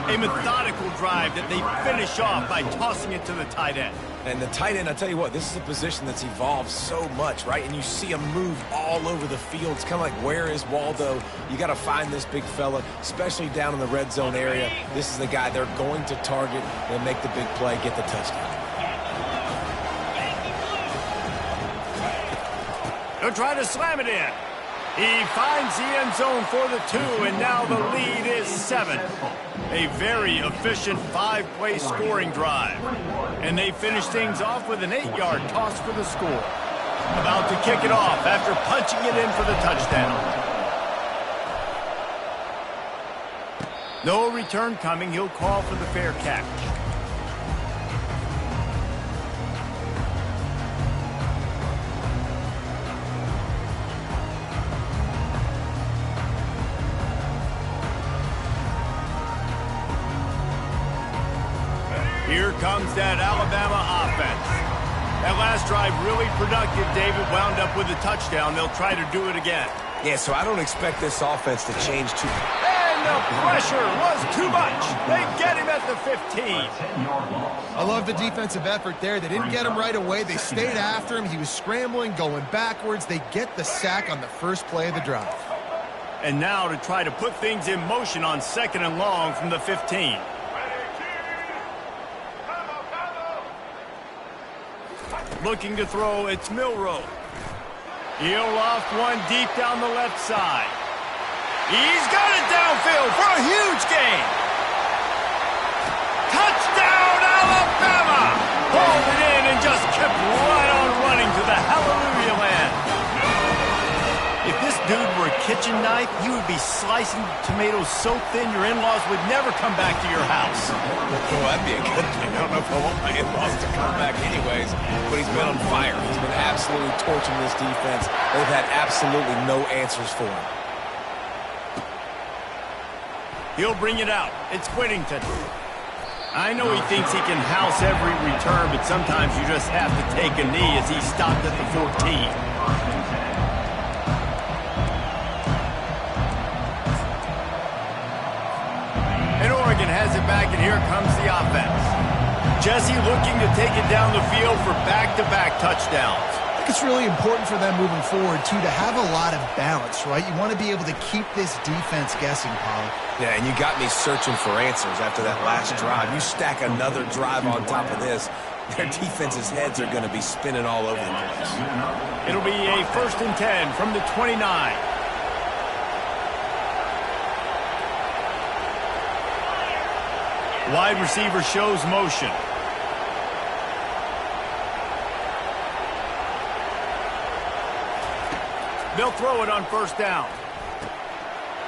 A methodical drive that they finish off by tossing it to the tight end. And the tight end, I tell you what, this is a position that's evolved so much, right? And you see him move all over the field. It's kind of like, where is Waldo? You got to find this big fella, especially down in the red zone area. This is the guy they're going to target and make the big play, get the touchdown. They'll try to slam it in. He finds the end zone for the 2, and now the lead is 7. A very efficient 5-play scoring drive. And they finish things off with an 8-yard toss for the score. About to kick it off after punching it in for the touchdown. No return coming. He'll call for the fair catch. Here comes that Alabama offense. That last drive really productive. David wound up with a touchdown. They'll try to do it again. Yeah, so I don't expect this offense to change too much. And the pressure was too much. They get him at the 15. I love the defensive effort there. They didn't get him right away. They stayed after him. He was scrambling, going backwards. They get the sack on the first play of the drive. And now to try to put things in motion on 2nd and long from the 15. Looking to throw, it's Milroe. He'll loft one deep down the left side. He's got it downfield for a huge gain. Touchdown, Alabama! Hauled it in and just kept right on running to the hallelujah land. If this dude were a kitchen knife, you would be slicing tomatoes so thin your in-laws would never come back to your house. Well, that'd be a good thing. I don't know if I want my in-laws to come back anyways, but he's been on fire. He's been absolutely torching this defense. They've had absolutely no answers for him. He'll bring it out. It's Whittington. I know he thinks he can house every return, but sometimes you just have to take a knee as he stopped at the 14. Oregon has it back, and here comes the offense. Jesse looking to take it down the field for back-to-back touchdowns. I think it's really important for them moving forward, too, to have a lot of balance, right? You want to be able to keep this defense guessing, Pollock. Yeah, and you got me searching for answers after that last drive. You stack another drive on top of this, their defense's heads are going to be spinning all over the place. It'll be a 1st and 10 from the 29. Wide receiver shows motion. They'll throw it on 1st down.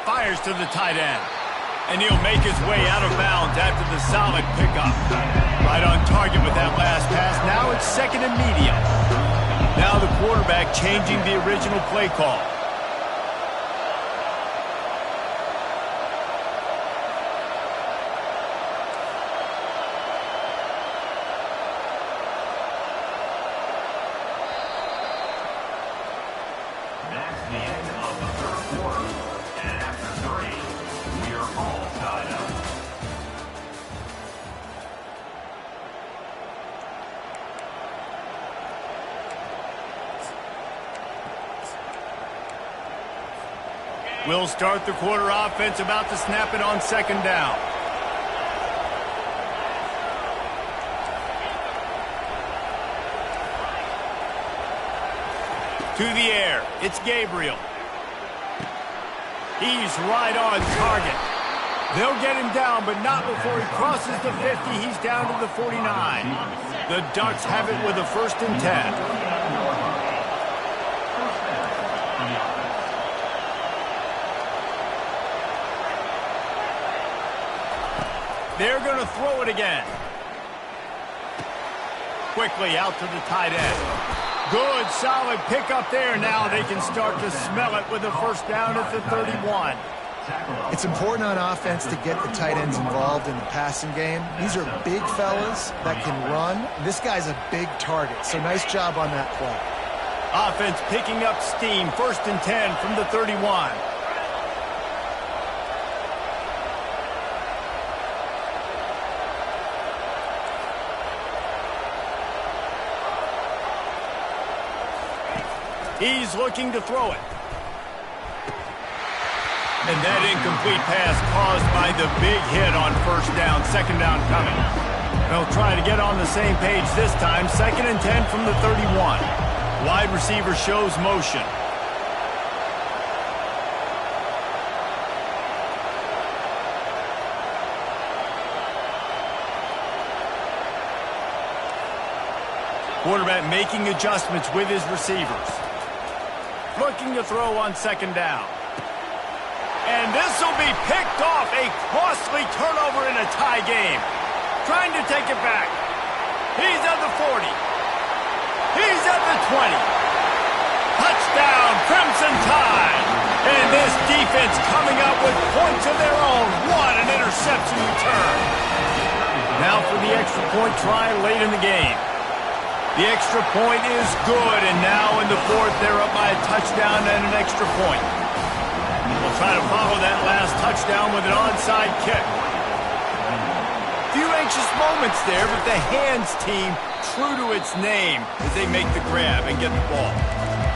Fires to the tight end. And he'll make his way out of bounds after the solid pickup. Right on target with that last pass. Now it's 2nd and medium. Now the quarterback changing the original play call. We'll start the quarter offense, about to snap it on 2nd down. To the air, it's Gabriel. He's right on target. They'll get him down, but not before he crosses the 50. He's down to the 49. The Ducks have it with a 1st and 10. They're going to throw it again. Quickly out to the tight end. Good, solid pickup there. Now they can start to smell it with a 1st down at the 31. It's important on offense to get the tight ends involved in the passing game. These are big fellas that can run. This guy's a big target, so nice job on that play. Offense picking up steam. 1st and 10 from the 31. He's looking to throw it. And that incomplete pass caused by the big hit on 1st down. 2nd down coming. They'll try to get on the same page this time. 2nd and 10 from the 31. Wide receiver shows motion. Quarterback making adjustments with his receivers. Looking to throw on 2nd down. And this will be picked off. A costly turnover in a tie game. Trying to take it back. He's at the 40. He's at the 20. Touchdown, Crimson Tide. And this defense coming up with points of their own. What an interception return. Now for the extra point try late in the game. The extra point is good, and now in the fourth, they're up by a touchdown and an extra point. We'll try to follow that last touchdown with an onside kick. Few anxious moments there, but the hands team true to its name as they make the grab and get the ball.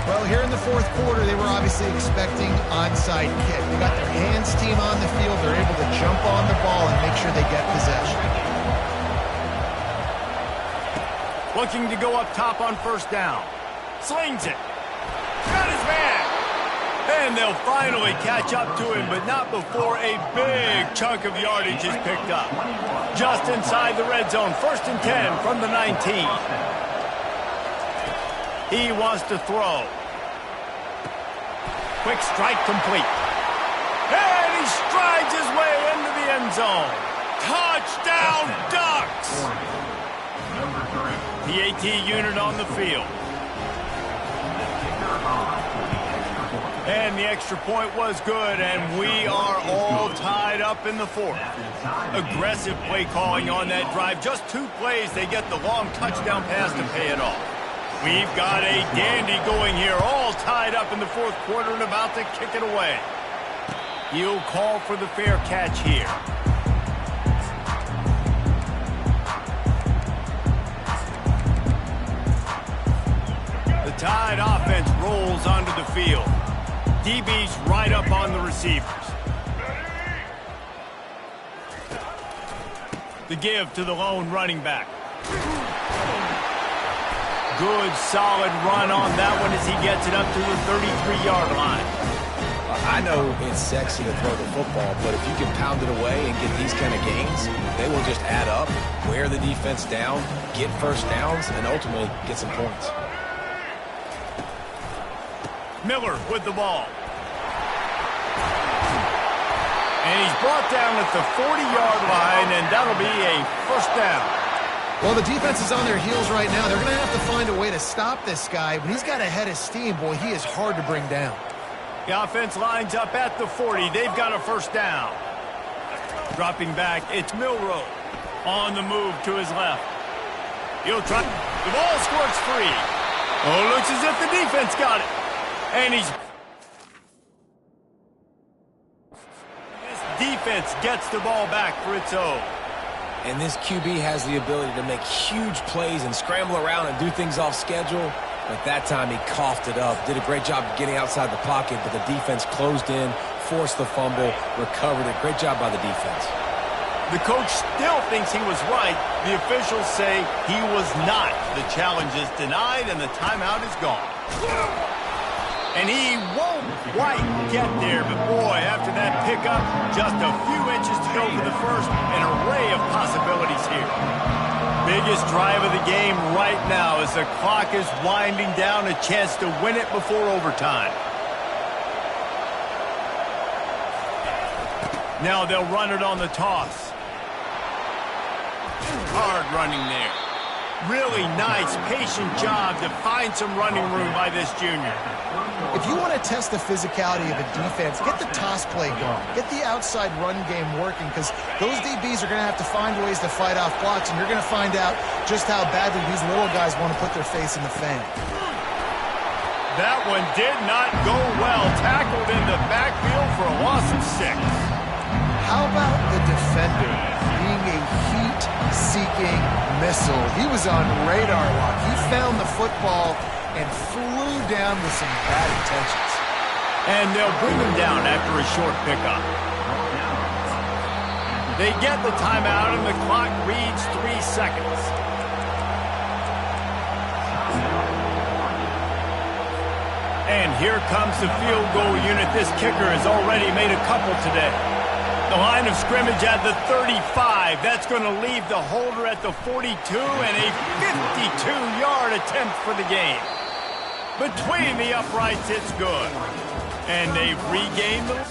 Well, here in the fourth quarter, they were obviously expecting onside kick. They got their hands team on the field. They're able to jump on the ball and make sure they get possession. Looking to go up top on first down. Slings it. Got his man. And they'll finally catch up to him, but not before a big chunk of yardage is picked up. Just inside the red zone, 1st and 10 from the 19. He wants to throw. Quick strike complete. And he strides his way into the end zone. Touchdown Ducks! The AT unit on the field. And the extra point was good, and we are all tied up in the fourth. Aggressive play calling on that drive. Just 2 plays, they get the long touchdown pass to pay it off. We've got a dandy going here, all tied up in the fourth quarter and about to kick it away. He'll call for the fair catch here. The Tide offense rolls onto the field. DB's right up on the receivers. The give to the lone running back. Good, solid run on that one as he gets it up to the 33-yard line. I know it's sexy to throw the football, but if you can pound it away and get these kind of gains, they will just add up, wear the defense down, get first downs, and ultimately get some points. Miller with the ball. And he's brought down at the 40-yard line, and that'll be a first down. Well, the defense is on their heels right now. They're going to have to find a way to stop this guy. When he's got a head of steam, boy, he is hard to bring down. The offense lines up at the 40. They've got a first down. Dropping back, it's Milroe. On the move to his left. He'll try. The ball squirts free. Oh, looks as if the defense got it. And he's... This defense gets the ball back for its own. And this QB has the ability to make huge plays and scramble around and do things off schedule. But that time he coughed it up, did a great job of getting outside the pocket, but the defense closed in, forced the fumble, recovered it. Great job by the defense. The coach still thinks he was right. The officials say he was not. The challenge is denied and the timeout is gone. And he won't quite get there, but boy, after that pickup, just a few inches to go for the first, an array of possibilities here. Biggest drive of the game right now as the clock is winding down, a chance to win it before overtime. Now they'll run it on the toss. Hard running there. Really nice, patient job to find some running room by this junior. If you want to test the physicality of a defense, get the toss play going. Get the outside run game working, because those DBs are going to have to find ways to fight off blocks, and you're going to find out just how badly these little guys want to put their face in the fan. That one did not go well. Tackled in the backfield for a loss of 6. How about the defender being a heat-seeking missile? He was on radar lock. He found the football and flew down with some bad intentions. And they'll bring him down after a short pickup. They get the timeout, and the clock reads 3 seconds. And here comes the field goal unit. This kicker has already made a couple today. The line of scrimmage at the 35. That's going to leave the holder at the 42 and a 52-yard attempt for the game. Between the uprights, it's good. And they've regained the...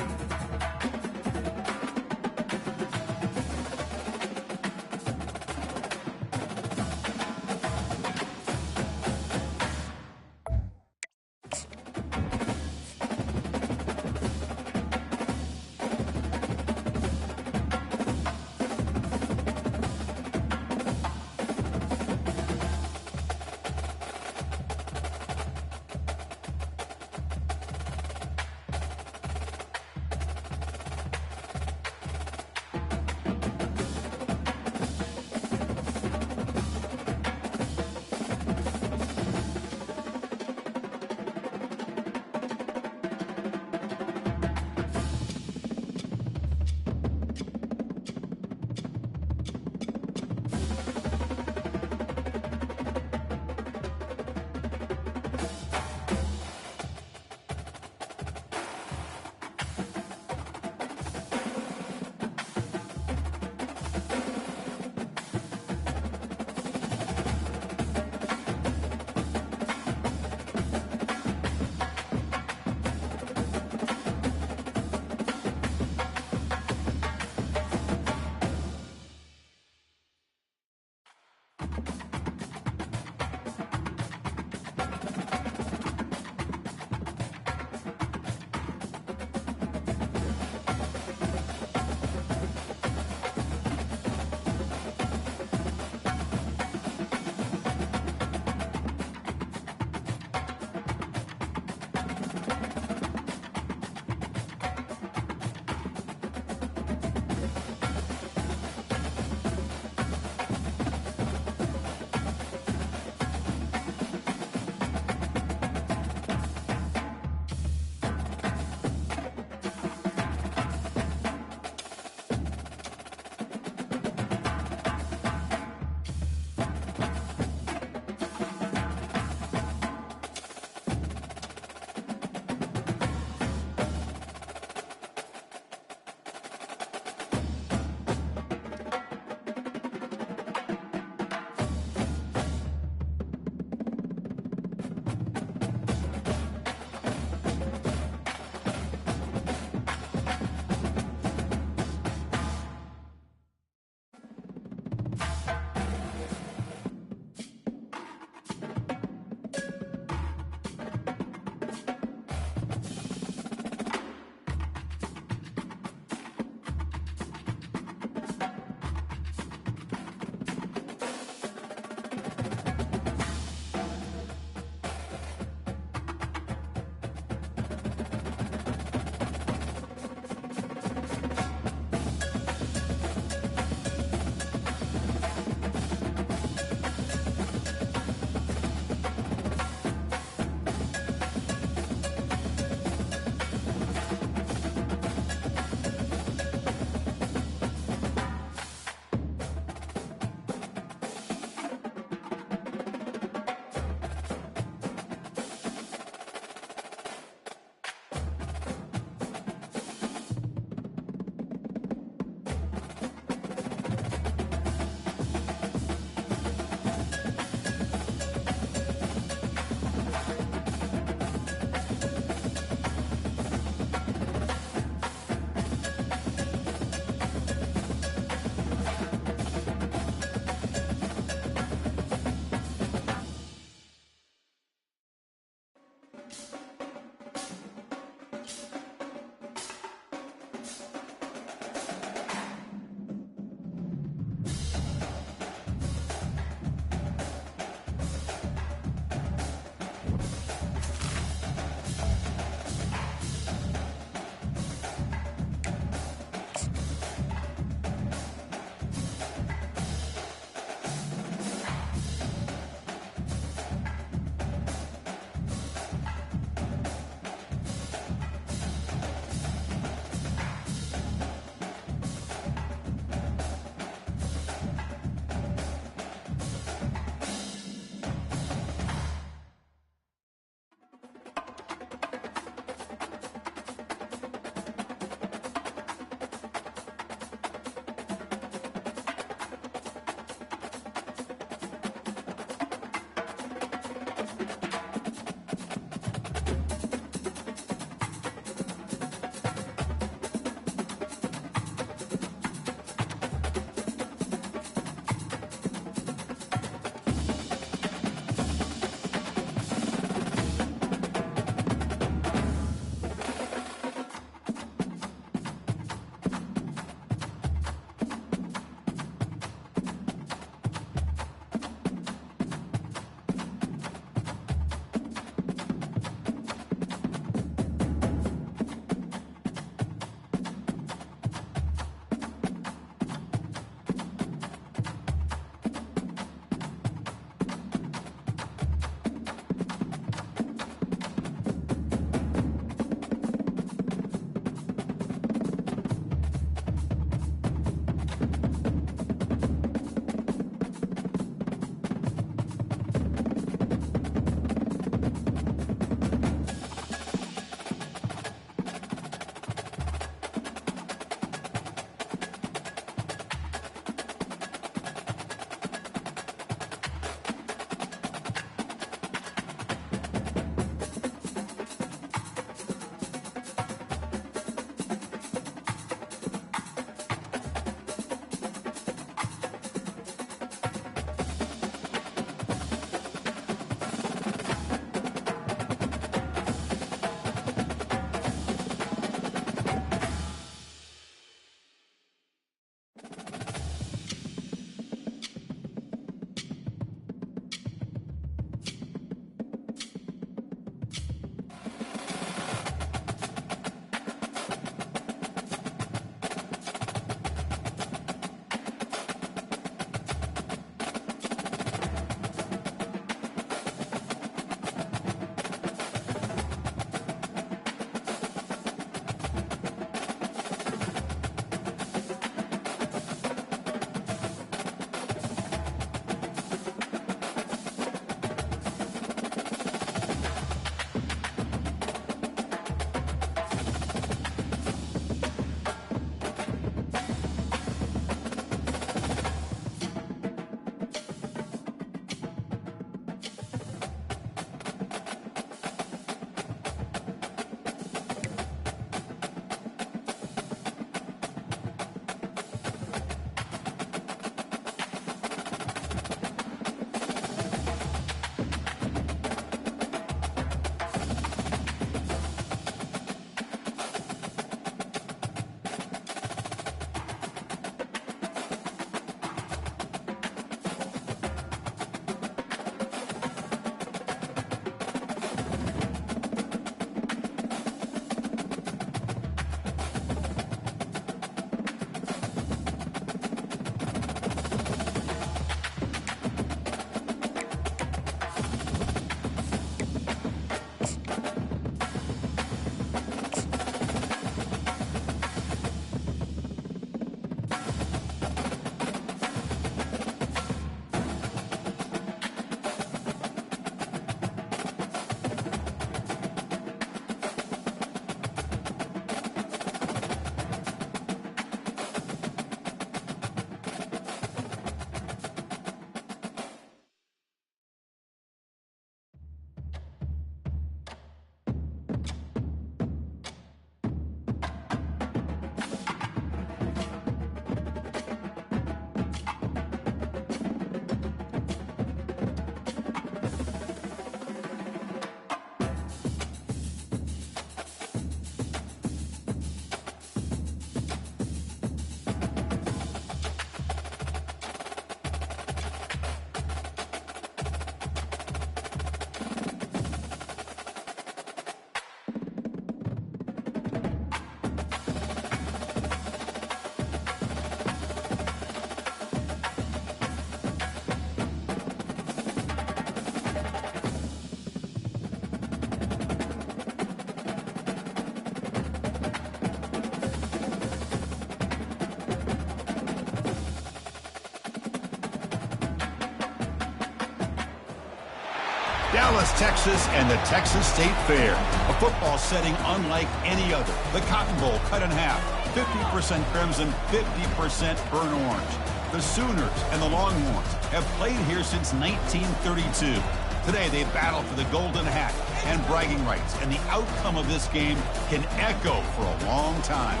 Dallas, Texas, and the Texas State Fair. A football setting unlike any other. The Cotton Bowl cut in half. 50% crimson, 50% burnt orange. The Sooners and the Longhorns have played here since 1932. Today, they battle for the golden hat and bragging rights, and the outcome of this game can echo for a long time.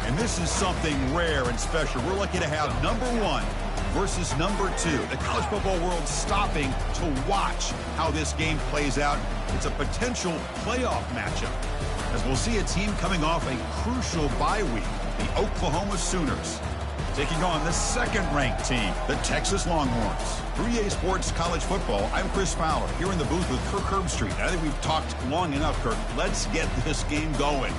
And this is something rare and special. We're lucky to have number 1 versus number 2. The college football world stopping to watch how this game plays out. It's a potential playoff matchup, as we'll see a team coming off a crucial bye week, the Oklahoma Sooners, taking on the second-ranked team, the Texas Longhorns. For EA Sports College Football, I'm Chris Fowler, here in the booth with Kirk Herbstreit. I think we've talked long enough, Kirk. Let's get this game going.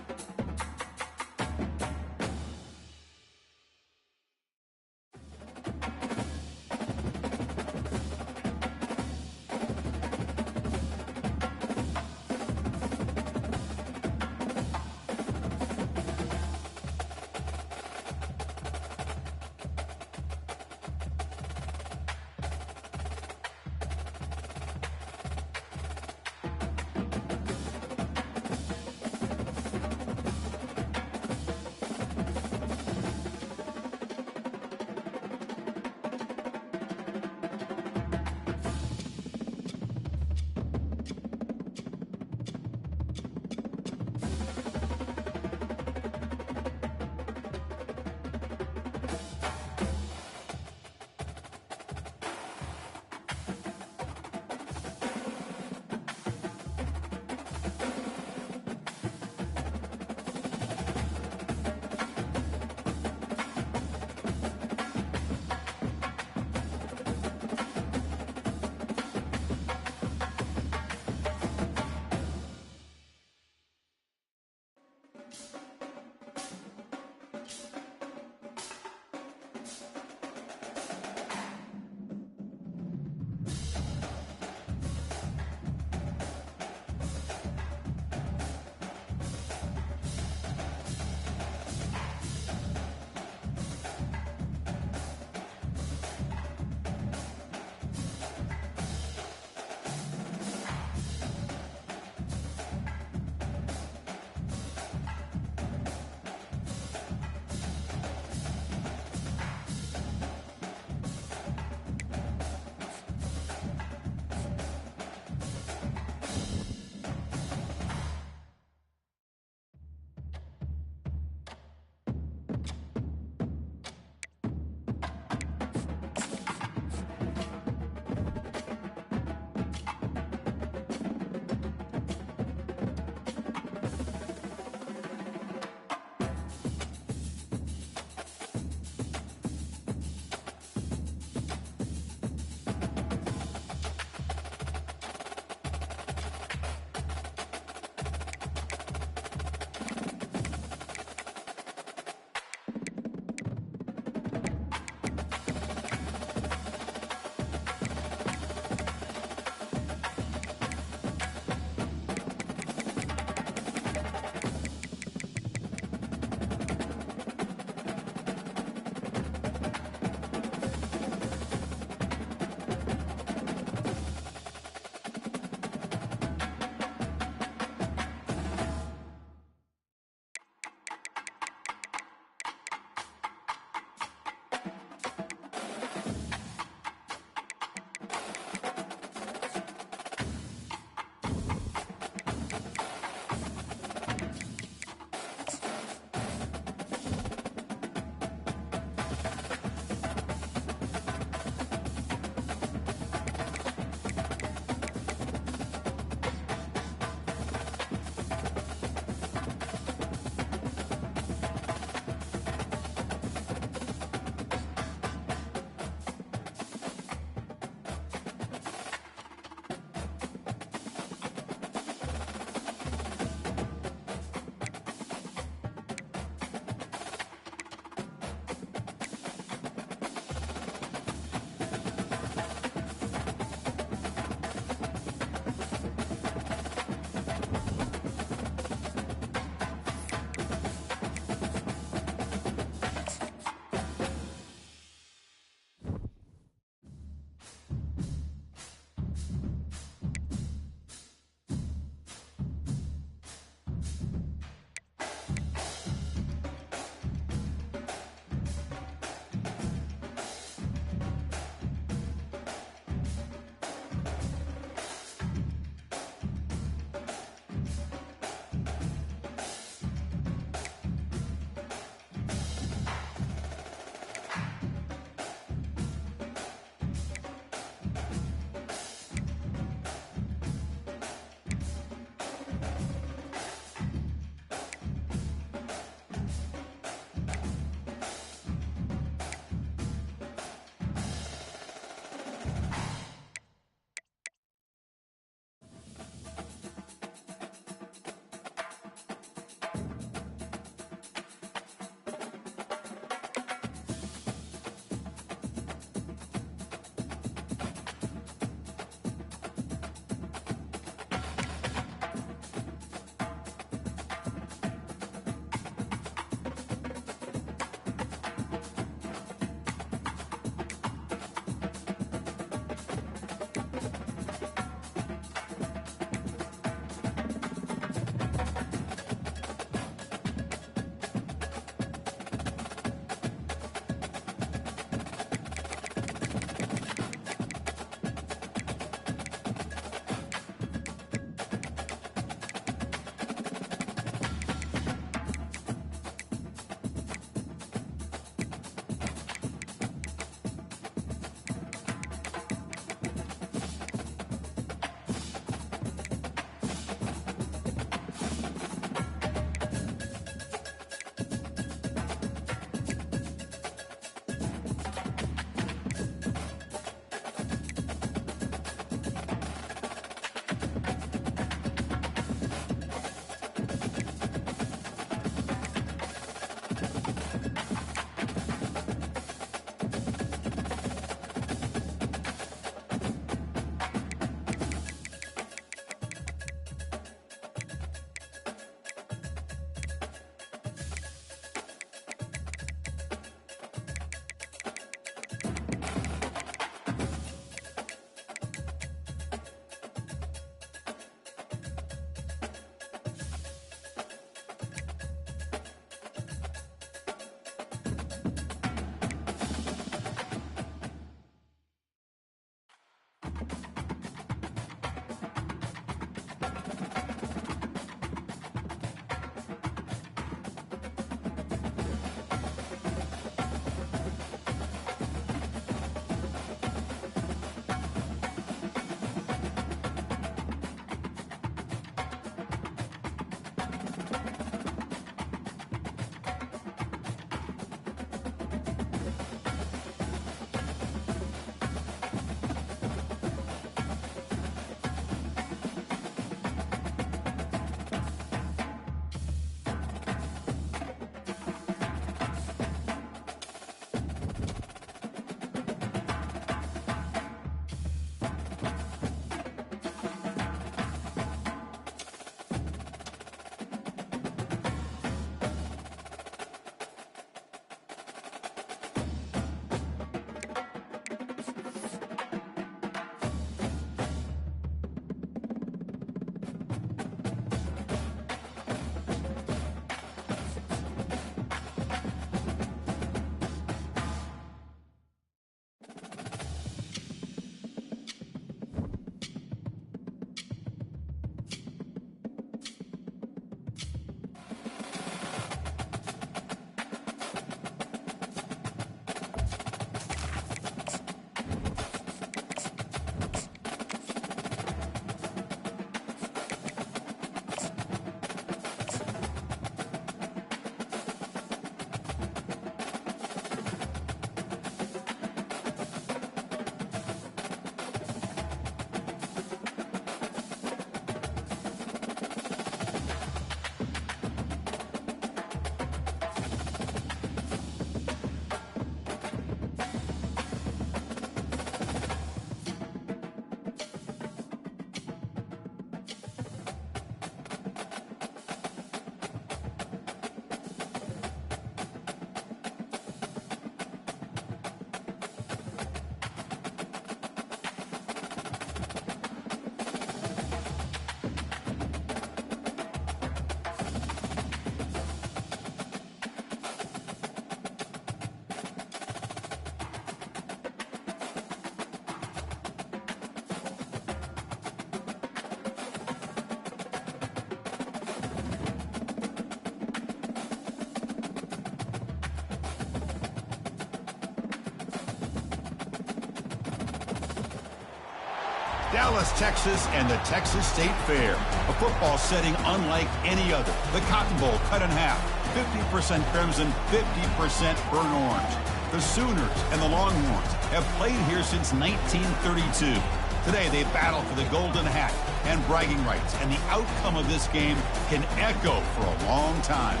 Dallas, Texas, and the Texas State Fair. A football setting unlike any other. The Cotton Bowl cut in half. 50% crimson, 50% burnt orange. The Sooners and the Longhorns have played here since 1932. Today, they battle for the golden hat and bragging rights, and the outcome of this game can echo for a long time.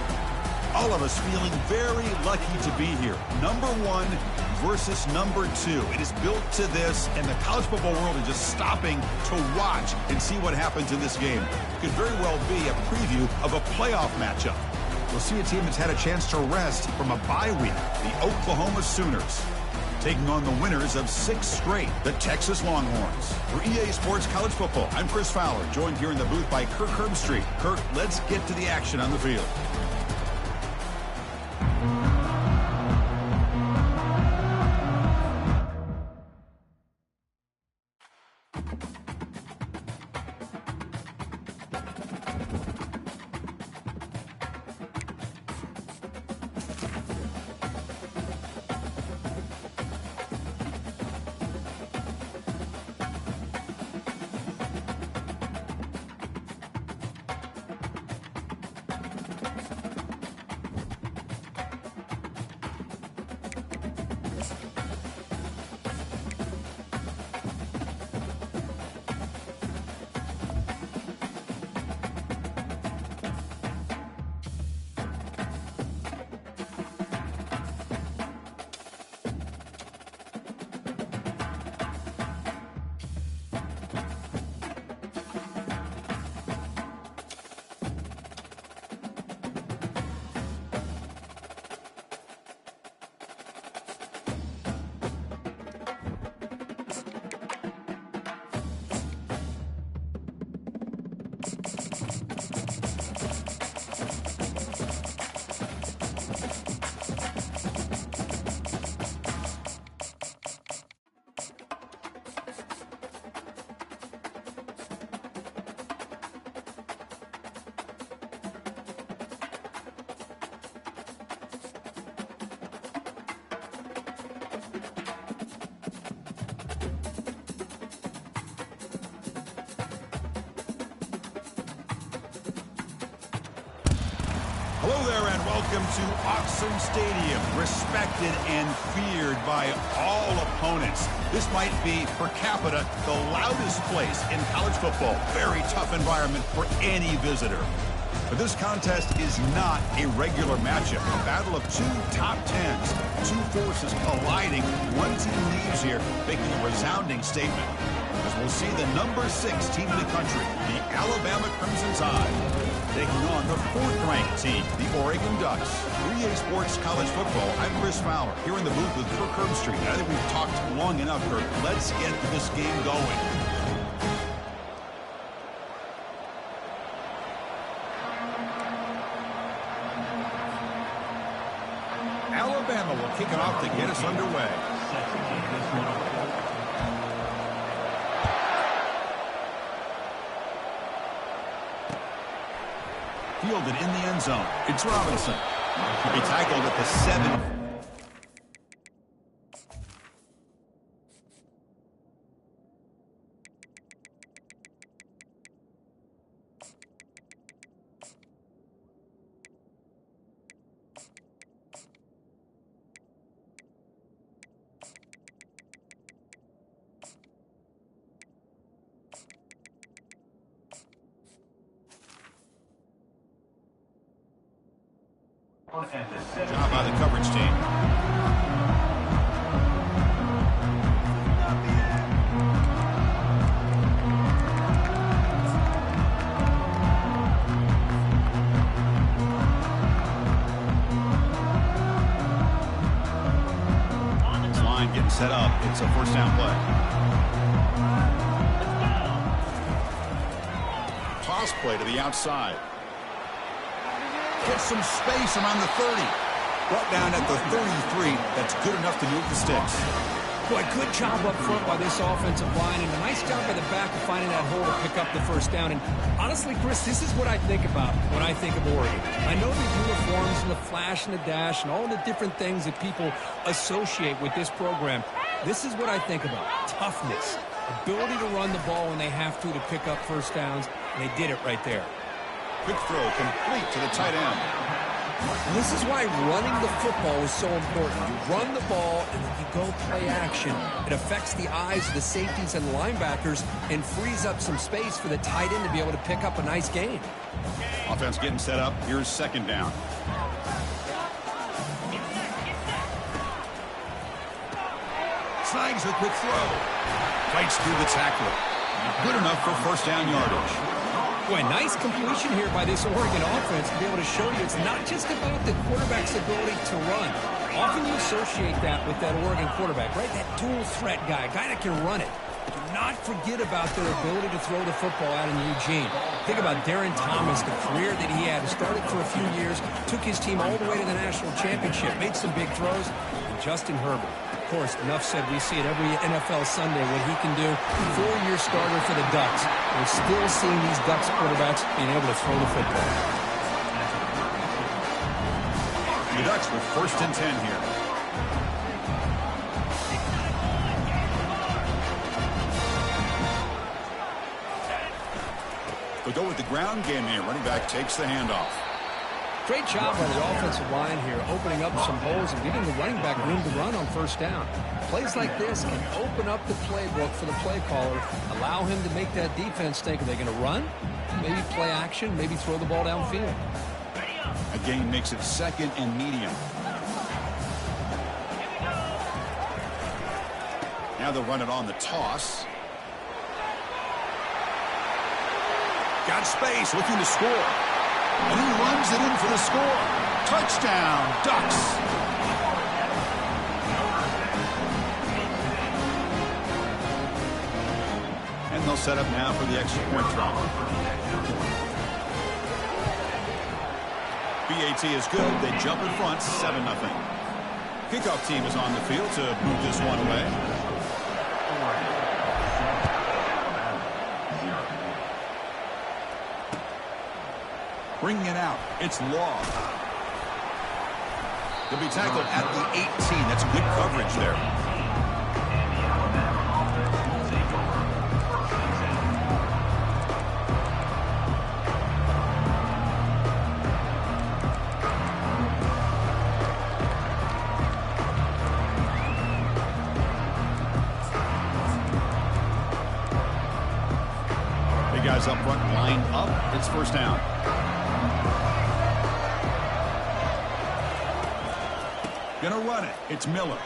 All of us feeling very lucky to be here. Number 1 versus number 2. It is built to this, and the college football world is just stopping to watch and see what happens in this game. It could very well be a preview of a playoff matchup. We'll see a team that's had a chance to rest from a bye week, the Oklahoma Sooners, taking on the winners of 6 straight, the Texas Longhorns. For EA Sports College Football, I'm Chris Fowler, joined here in the booth by Kirk Herbstreit. Kirk, let's get to the action on the field. Hello there and welcome to Autzen Stadium, respected and feared by all opponents. This might be, per capita, the loudest place in college football. Very tough environment for any visitor. But this contest is not a regular matchup. A battle of 2 top 10s, 2 forces colliding. One team leaves here making a resounding statement, as we'll see the number 6 team in the country, the Alabama Crimson Tide, taking on the 4th-ranked team, the Oregon Ducks. For EA Sports College Football, I'm Chris Fowler, here in the booth with Kirk Herbstreit. I think we've talked long enough, Kirk. Let's get this game going. Alabama will kick it off to get us underway. Fielded in the end zone. It's Robinson. He tackled at the 7. Job by the coverage team. This line getting set up. It's a 1st down play. Toss play to the outside. Get some space around the 30. Brought down at the 33. That's good enough to move the sticks. Boy, good job up front by this offensive line, and a nice job by the back of finding that hole to pick up the 1st down. And honestly, Chris, this is what I think about when I think of Oregon. I know the uniforms and the flash and the dash and all the different things that people associate with this program. This is what I think about. Toughness, ability to run the ball when they have to pick up first downs, and they did it right there. Quick throw complete to the tight end. And this is why running the football is so important. You run the ball, and then you go play action. It affects the eyes of the safeties and the linebackers and frees up some space for the tight end to be able to pick up a nice gain. Offense getting set up. Here's second down. Snags a quick throw. Fights through the tackler. Good enough for first down yardage. Boy, nice completion here by this Oregon offense to be able to show you it's not just about the quarterback's ability to run. Often you associate that with that Oregon quarterback, right? That dual threat guy, a guy that can run it. Do not forget about their ability to throw the football out in Eugene. Think about Darren Thomas, the career that he had. Started for a few years, took his team all the way to the national championship, made some big throws. And Justin Herbert. Of course, enough said, we see it every NFL Sunday what he can do. 4-year starter for the Ducks. We're still seeing these Ducks quarterbacks being able to throw the football. The Ducks with first and 10 here. They'll go with the ground game here. Running back takes the handoff. Great job by the offensive line here, opening up some holes and giving the running back room to run on first down. Plays like this can open up the playbook for the play caller, allow him to make that defense think, are they going to run? Maybe play action, maybe throw the ball downfield. A gain makes it second and medium. Now they'll run it on the toss. Got space, looking to score. And he runs it in for the score. Touchdown, Ducks. And they'll set up now for the extra point try. BAT is good. They jump in front, 7-0. Kickoff team is on the field to move this one away. Bringing it out. It's Law. They'll be tackled at the 18. That's good coverage there. Big guys up front, lined up. It's first down. Gonna run it. It's Miller.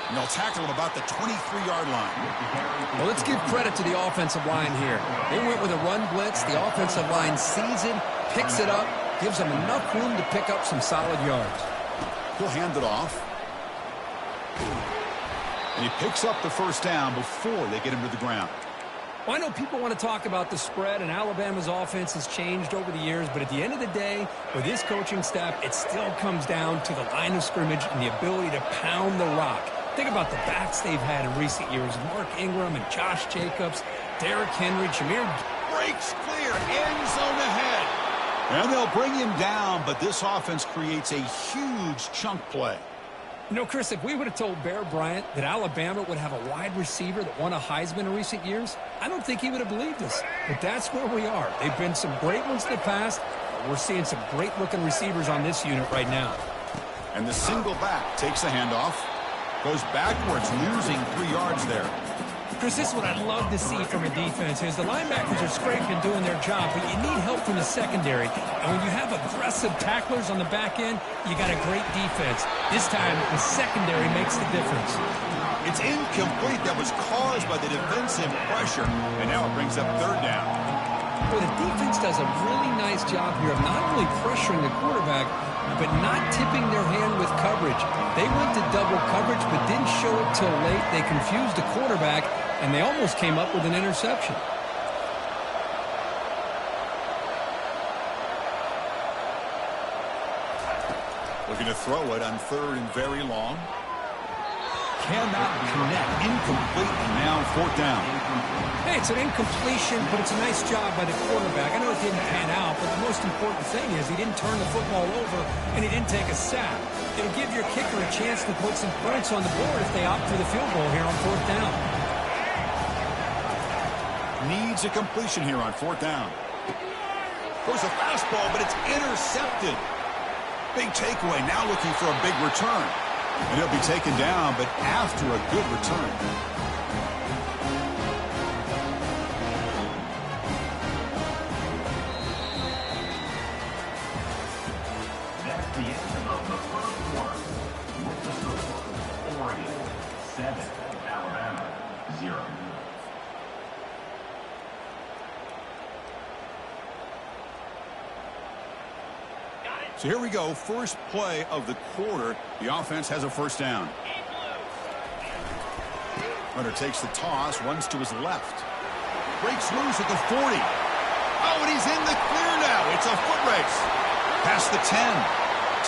And they'll tackle him about the 23-yard line. Well, let's give credit to the offensive line here. They went with a run blitz. The offensive line sees it, picks it up, gives them enough room to pick up some solid yards. He'll hand it off. And he picks up the first down before they get him to the ground. Well, I know people want to talk about the spread, and Alabama's offense has changed over the years, but at the end of the day, with this coaching staff, it still comes down to the line of scrimmage and the ability to pound the rock. Think about the backs they've had in recent years. Mark Ingram and Josh Jacobs, Derrick Henry, Jameer. Breaks clear, end zone ahead. And they'll bring him down, but this offense creates a huge chunk play. You know, Chris, if we would have told Bear Bryant that Alabama would have a wide receiver that won a Heisman in recent years, I don't think he would have believed us. But that's where we are. They've been some great ones in the past. We're seeing some great-looking receivers on this unit right now. And the single back takes the handoff. Goes backwards, losing 3 yards there. Chris, this is what I'd love to see from a defense is the linebackers are scraping doing their job, but you need help from the secondary. And when you have aggressive tacklers on the back end, you got a great defense. This time, the secondary makes the difference. It's incomplete. That was caused by the defensive pressure. And now it brings up third down. Well, the defense does a really nice job here of not only pressuring the quarterback, but not tipping their hand with coverage. They went to double coverage, but didn't show it till late. They confused the quarterback, and they almost came up with an interception. Looking to throw it on third and very long. Cannot connect. Incomplete, and now fourth down. Hey, it's an incompletion, but it's a nice job by the quarterback. I know it didn't pan out, but the most important thing is he didn't turn the football over, and he didn't take a sack. It'll give your kicker a chance to put some points on the board if they opt for the field goal here on fourth down. needs a completion here on 4th down. Goes a fastball, but it's intercepted. Big takeaway, now looking for a big return. And he'll be taken down, but after a good return. That's the end of the first quarter. With the score, Oregon 7, Alabama 0. So here we go, first play of the quarter. The offense has a first down. Runner takes the toss, runs to his left. Breaks loose at the 40. Oh, and he's in the clear now. It's a foot race. Past the 10.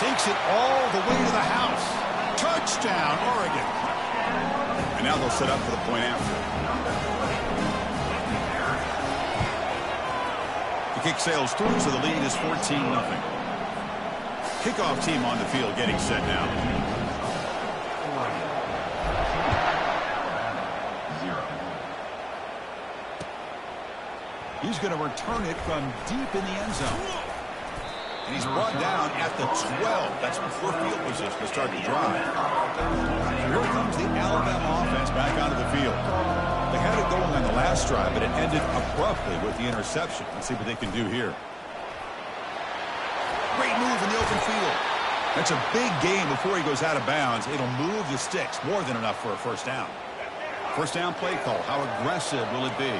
Takes it all the way to the house. Touchdown, Oregon. And now they'll set up for the point after. The kick sails through, so the lead is 14-0. Kickoff team on the field getting set now. He's going to return it from deep in the end zone. And he's brought down at the 12. That's before field position to start the drive. Here comes the Alabama offense back onto the field. They had it going on the last drive, but it ended abruptly with the interception. Let's see what they can do here. Great move in the open field. That's a big gain before he goes out of bounds. It'll move the sticks, more than enough for a first down. First down play call. How aggressive will it be?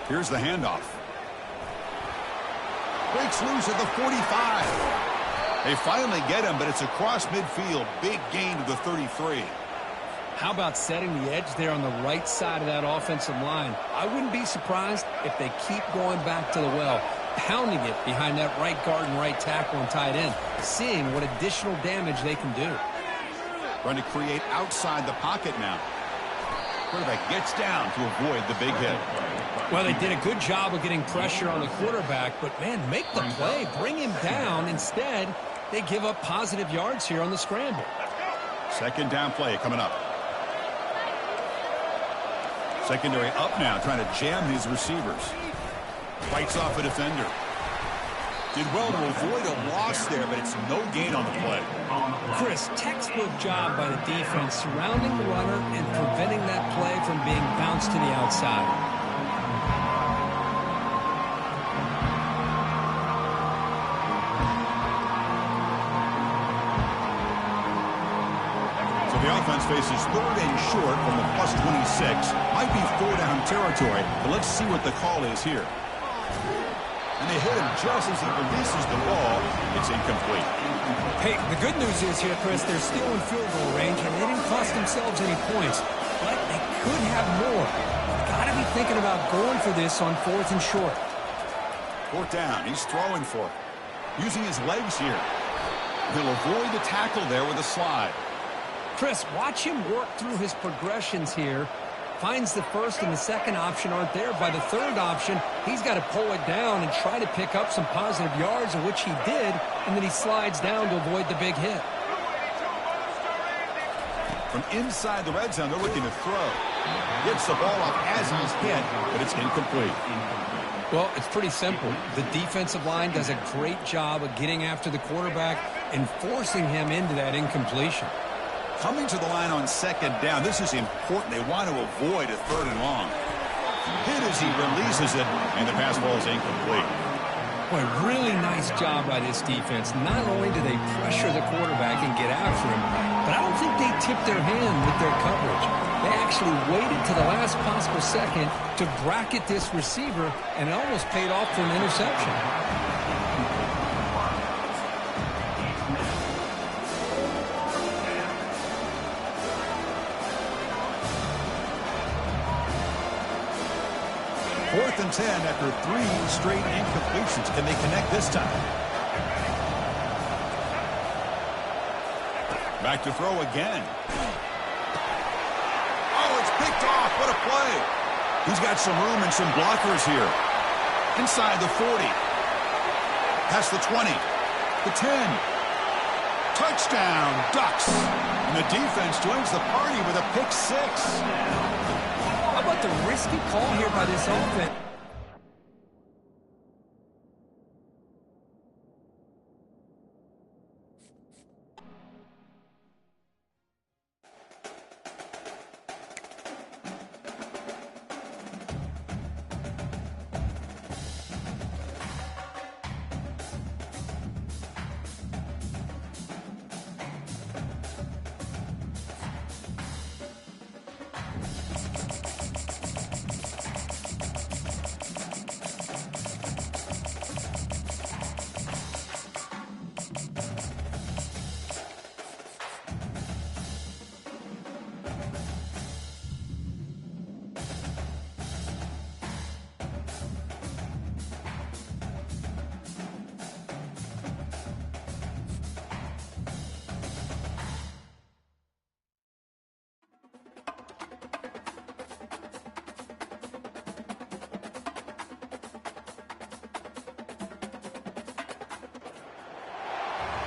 Here's the handoff. Breaks loose at the 45. They finally get him, but it's across midfield. Big gain to the 33. How about setting the edge there on the right side of that offensive line? I wouldn't be surprised if they keep going back to the well, pounding it behind that right guard and right tackle and tight end, seeing what additional damage they can do. Trying to create outside the pocket now. Quarterback gets down to avoid the big hit. Well, they did a good job of getting pressure on the quarterback, but, man, make the play. Bring him down. Instead, they give up positive yards here on the scramble. Second down play coming up. Secondary up now, trying to jam these receivers. Fights off a defender. Did well to avoid a loss there, but it's no gain on the play. Chris, textbook job by the defense surrounding the runner and preventing that play from being bounced to the outside. The offense faces third and short from the plus 26. Might be 4-down territory, but let's see what the call is here. And they hit him just as he releases the ball. It's incomplete. Hey, the good news is here, Chris, they're still in field goal range, and they didn't cost themselves any points. But they could have more. Got to be thinking about going for this on 4th and short. 4th down. He's throwing for it. Using his legs here. He'll avoid the tackle there with a slide. Chris, watch him work through his progressions here. Finds the first and the second option aren't there. By the third option, he's got to pull it down and try to pick up some positive yards, of which he did, and then he slides down to avoid the big hit. From inside the red zone, they're looking to throw. Gets the ball off as he's hit, but it's incomplete. Well, it's pretty simple. The defensive line does a great job of getting after the quarterback and forcing him into that incompletion. Coming to the line on second down, this is important. They want to avoid a 3rd and long. Hit as he releases it, and the pass ball is incomplete. Boy, really nice job by this defense. Not only do they pressure the quarterback and get after him, but I don't think they tipped their hand with their coverage. They actually waited to the last possible second to bracket this receiver, and it almost paid off for an interception. Fourth and 10 after 3 straight incompletions. Can they connect this time? Back to throw again. Oh, it's picked off. What a play. He's got some room and some blockers here. Inside the 40. Past the 20. The 10. Touchdown, Ducks. And the defense joins the party with a pick six. How about the risky call here by this offense?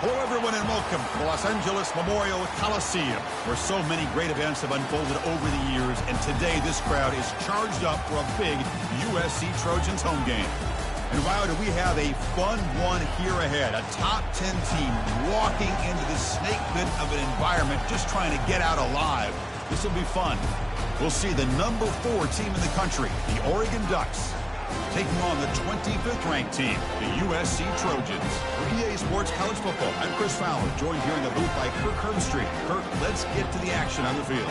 Hello, everyone, and welcome to the Los Angeles Memorial Coliseum, where so many great events have unfolded over the years, and today this crowd is charged up for a big USC Trojans home game. And wow, do we have a fun one here ahead. A top 10 team walking into the snake pit of an environment just trying to get out alive. This will be fun. We'll see the number 4 team in the country, the Oregon Ducks, taking on the 25th ranked team, the USC Trojans. For EA Sports College Football, I'm Chris Fowler, joined here in the booth by Kirk Herbstreit. Kirk, let's get to the action on the field.